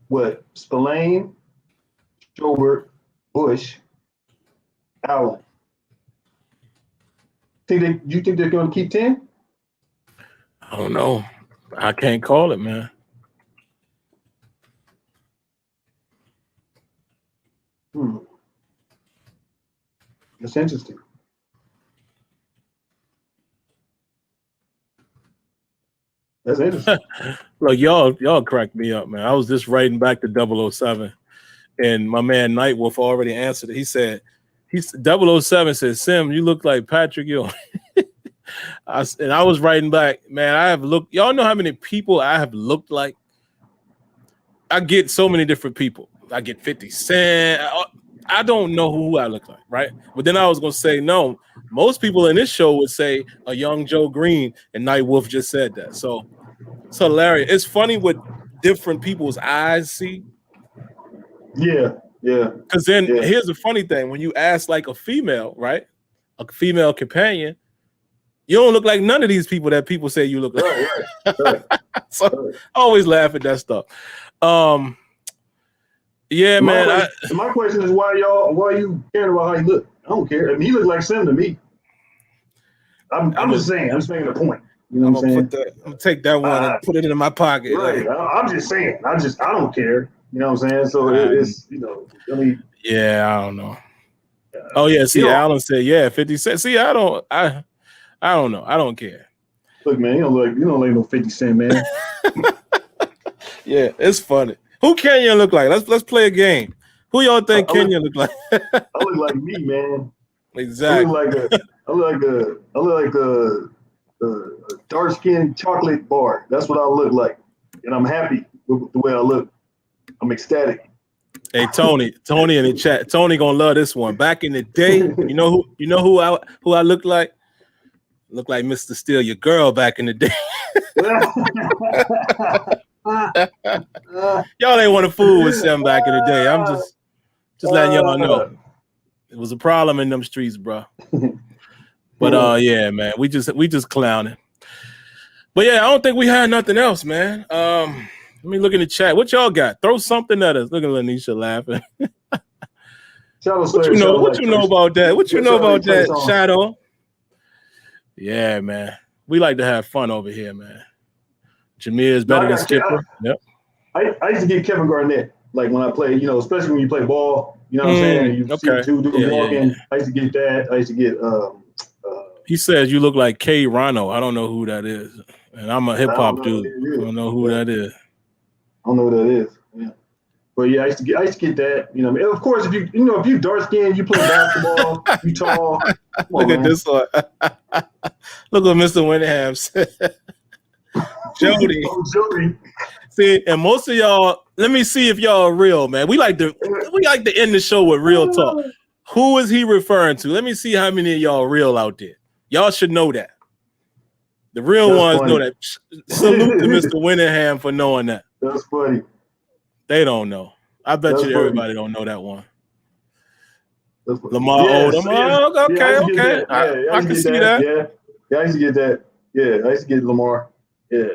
what? Spillane, Schobert, Bush, Allen. Do you think they're going to keep 10? I don't know. I can't call it, man. That's interesting. That's interesting. Look, y'all cracked me up, man. I was just writing back to 007, and my man Nightwolf already answered it. He said, 007 said, Sim, you look like Patrick Ewing. And I was writing back, man, I have looked. Y'all know how many people I have looked like? I get so many different people. I get 50 Cent. I don't know who I look like, right? But then I was going to say, no, most people in this show would say a young Joe Green, and Nightwolf just said that. So it's hilarious. It's funny what different people's eyes see. Yeah. Because then here's the funny thing. When you ask like a female, right, a female companion, you don't look like none of these people that people say you look like. Right. So I always laugh at that stuff. Yeah, man. My question is why are you caring about how he look? I don't care. I mean, he looked like Sim to me. I'm just saying. I'm just making a point. You know what I'm saying? I'm gonna take that one and put it in my pocket. Right. I'm just saying. I don't care. You know what I'm saying? So it's I mean. Yeah, I don't know. Oh yeah. See, Alan said 50 Cent. See, I don't know. I don't care. Look, man, you don't like no 50 Cent, man. Yeah, it's funny. Who can you look like? Let's play a game. Who y'all think I Kenya look like? I look like me, man. Exactly. I look like a dark skinned chocolate bar. That's what I look like, and I'm happy with the way I look. I'm ecstatic. Hey Tony in the chat. Tony gonna love this one. Back in the day, you know who I looked like? Looked like Mr. Steele, your girl back in the day. Y'all ain't want to fool with Sim back in the day. I'm just letting y'all know. It was a problem in them streets, bro. But yeah, man, we just clowning. But yeah, I don't think we had nothing else, man. Let me look in the chat. What y'all got? Throw something at us. Look at Lanisha laughing. What you know about that? What you know about that, Shadow? Yeah, man. We like to have fun over here, man. Jameer is better than Skipper. Yep. I used to get Kevin Garnett, like when I play, especially when you play ball, you know what I'm saying? You see two dudes walking. Yeah. I used to get that. I used to get he says you look like K Rano. I don't know who that is. And I'm a hip hop dude. I don't know who that is. I don't know what that is. Yeah. But yeah, I used to get that. And of course, if you dark skinned, you play basketball, you tall. Look at this one. Look what Mr. Winningham said. Jody. See, and most of y'all, let me see if y'all are real, man. We like to end the show with real talk. Who is he referring to? Let me see how many of y'all are real out there. Y'all should know that. The real ones know that. Salute to Mr. Winningham for knowing that. That's funny. They don't know. I bet you everybody don't know that one. Lamar Odom. Oh, okay. I can see that. Yeah, I used to get that. Yeah, I used to get Lamar. Yeah.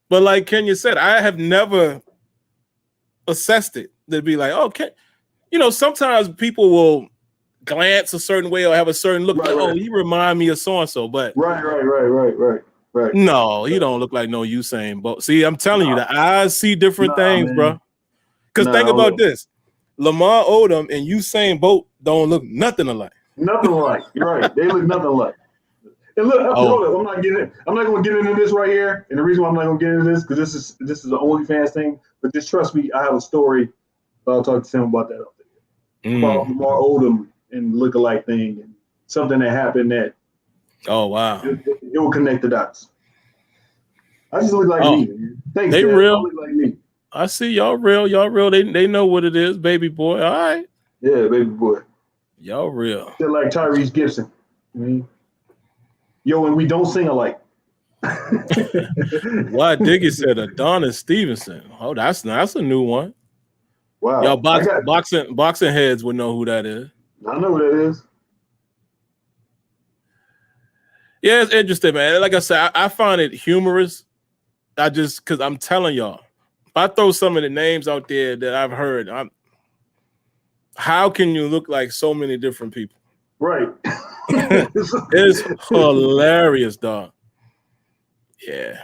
But like Kenya said, I have never assessed it. They'd be like, okay. Sometimes people will glance a certain way or have a certain look. Oh, he remind me of so-and-so. But Right. No, he don't look like no Usain Bolt. See, I'm telling you, the eyes see different things, man. Bro. Because think about this. Lamar Odom and Usain Bolt don't look nothing alike. Nothing alike. You're right. They look nothing alike. And look, hold up. I'm not going to get into this right here. And the reason why I'm not going to get into this because this is an OnlyFans thing. But just trust me, I have a story. I'll talk to Sam about that up there. About Lamar Odom and look-alike thing and something that happened that. Oh wow! It will connect the dots. I just look like me. Thanks, they man. real. I look like me. I see y'all real. Y'all real. They know what it is, baby boy. All right. Yeah, baby boy. Y'all real. They're like Tyrese Gibson. And we don't sing alike. Why Diggy said Adonis Stevenson. Oh, that's a new one. Wow. Y'all boxing heads would know who that is. I know who that is. Yeah, it's interesting, man. Like I said, I find it humorous. Because I'm telling y'all, if I throw some of the names out there that I've heard, how can you look like so many different people? Right. It's hilarious, dog. Yeah.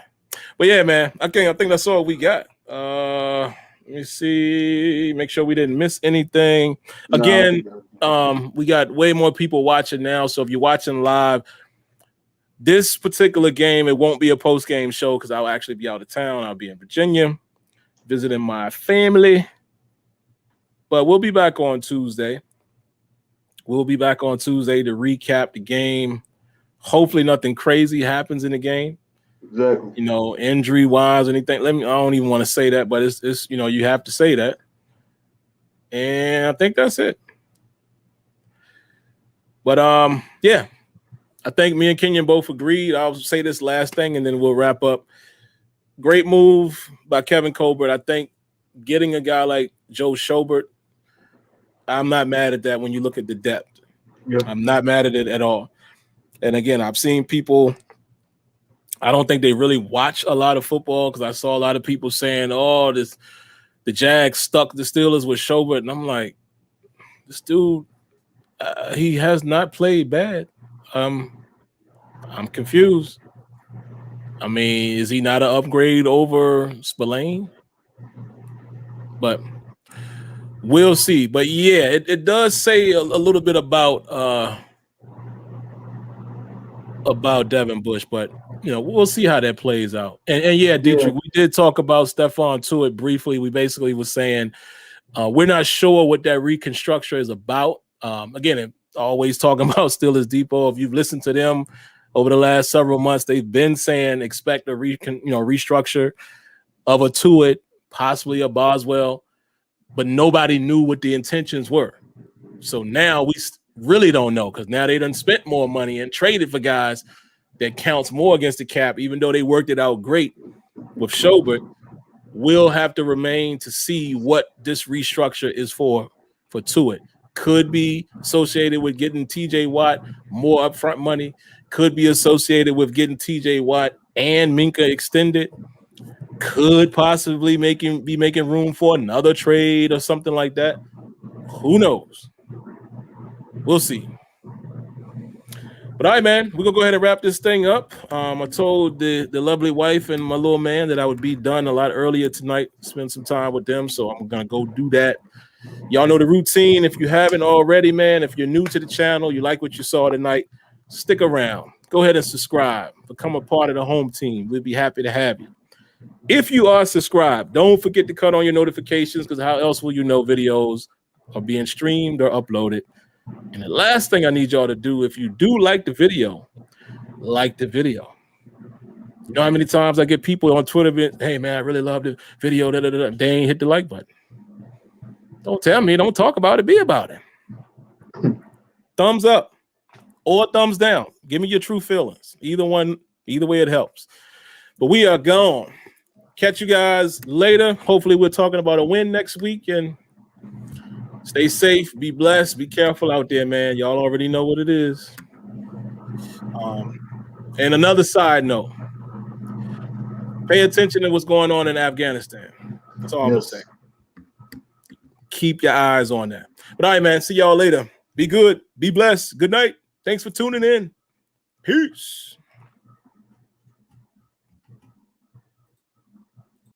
But yeah, man, I think that's all we got. Let me see. Make sure we didn't miss anything. Again, we got way more people watching now. So if you're watching live, this particular game, it won't be a post-game show because I'll actually be out of town. I'll be in Virginia visiting my family. But we'll be back on Tuesday. We'll be back on Tuesday to recap the game. Hopefully nothing crazy happens in the game. Exactly. Injury-wise, anything. I don't even want to say that, but it's you have to say that. And I think that's it. But yeah. I think me and Kenyon both agreed. I'll say this last thing, and then we'll wrap up. Great move by Kevin Colbert. I think getting a guy like Joe Schobert, I'm not mad at that when you look at the depth. Yep. I'm not mad at it at all. And again, I've seen people, I don't think they really watch a lot of football because I saw a lot of people saying, the Jags stuck the Steelers with Schobert. And I'm like, this dude, he has not played bad. I'm confused. I mean, is he not an upgrade over Spillane? But we'll see. But yeah, it does say a little bit about Devin Bush, but we'll see how that plays out. And yeah, Dietrich, we did talk about Stephon Tuitt briefly. We basically was saying We're not sure what that reconstruction is about. Again, always talking about Steelers Depot. If you've listened to them over the last several months, they've been saying expect a restructure of a Tuitt, possibly a Boswell, but nobody knew what the intentions were. So now we really don't know, because now they done spent more money and traded for guys that counts more against the cap, even though they worked it out great with Schobert. We'll have to remain to see what this restructure is for Tuitt. Could be associated with getting TJ Watt more upfront money. Could be associated with getting TJ Watt and Minka extended. Could possibly be making room for another trade or something like that. Who knows? We'll see. But all right, man, we're going to go ahead and wrap this thing up. I told the lovely wife and my little man that I would be done a lot earlier tonight, spend some time with them, so I'm going to go do that. Y'all know the routine. If you haven't already, man, if you're new to the channel, you like what you saw tonight, stick around. Go ahead and subscribe. Become a part of the home team. We'd be happy to have you. If you are subscribed, don't forget to cut on your notifications, because how else will you know videos are being streamed or uploaded? And the last thing I need y'all to do, if you do like the video, like the video. You know how many times I get people on Twitter, hey, man, I really love the video. They ain't hit the like button. Don't tell me. Don't talk about it. Be about it. Thumbs up or thumbs down. Give me your true feelings. Either way it helps. But we are gone. Catch you guys later. Hopefully we're talking about a win next week, and stay safe, be blessed, be careful out there, man. Y'all already know what it is. And another side note, pay attention to what's going on in Afghanistan. That's all I'm going to say. Keep your eyes on that. But all right, man, see y'all later. Be good, be blessed. Good night. Thanks for tuning in. Peace.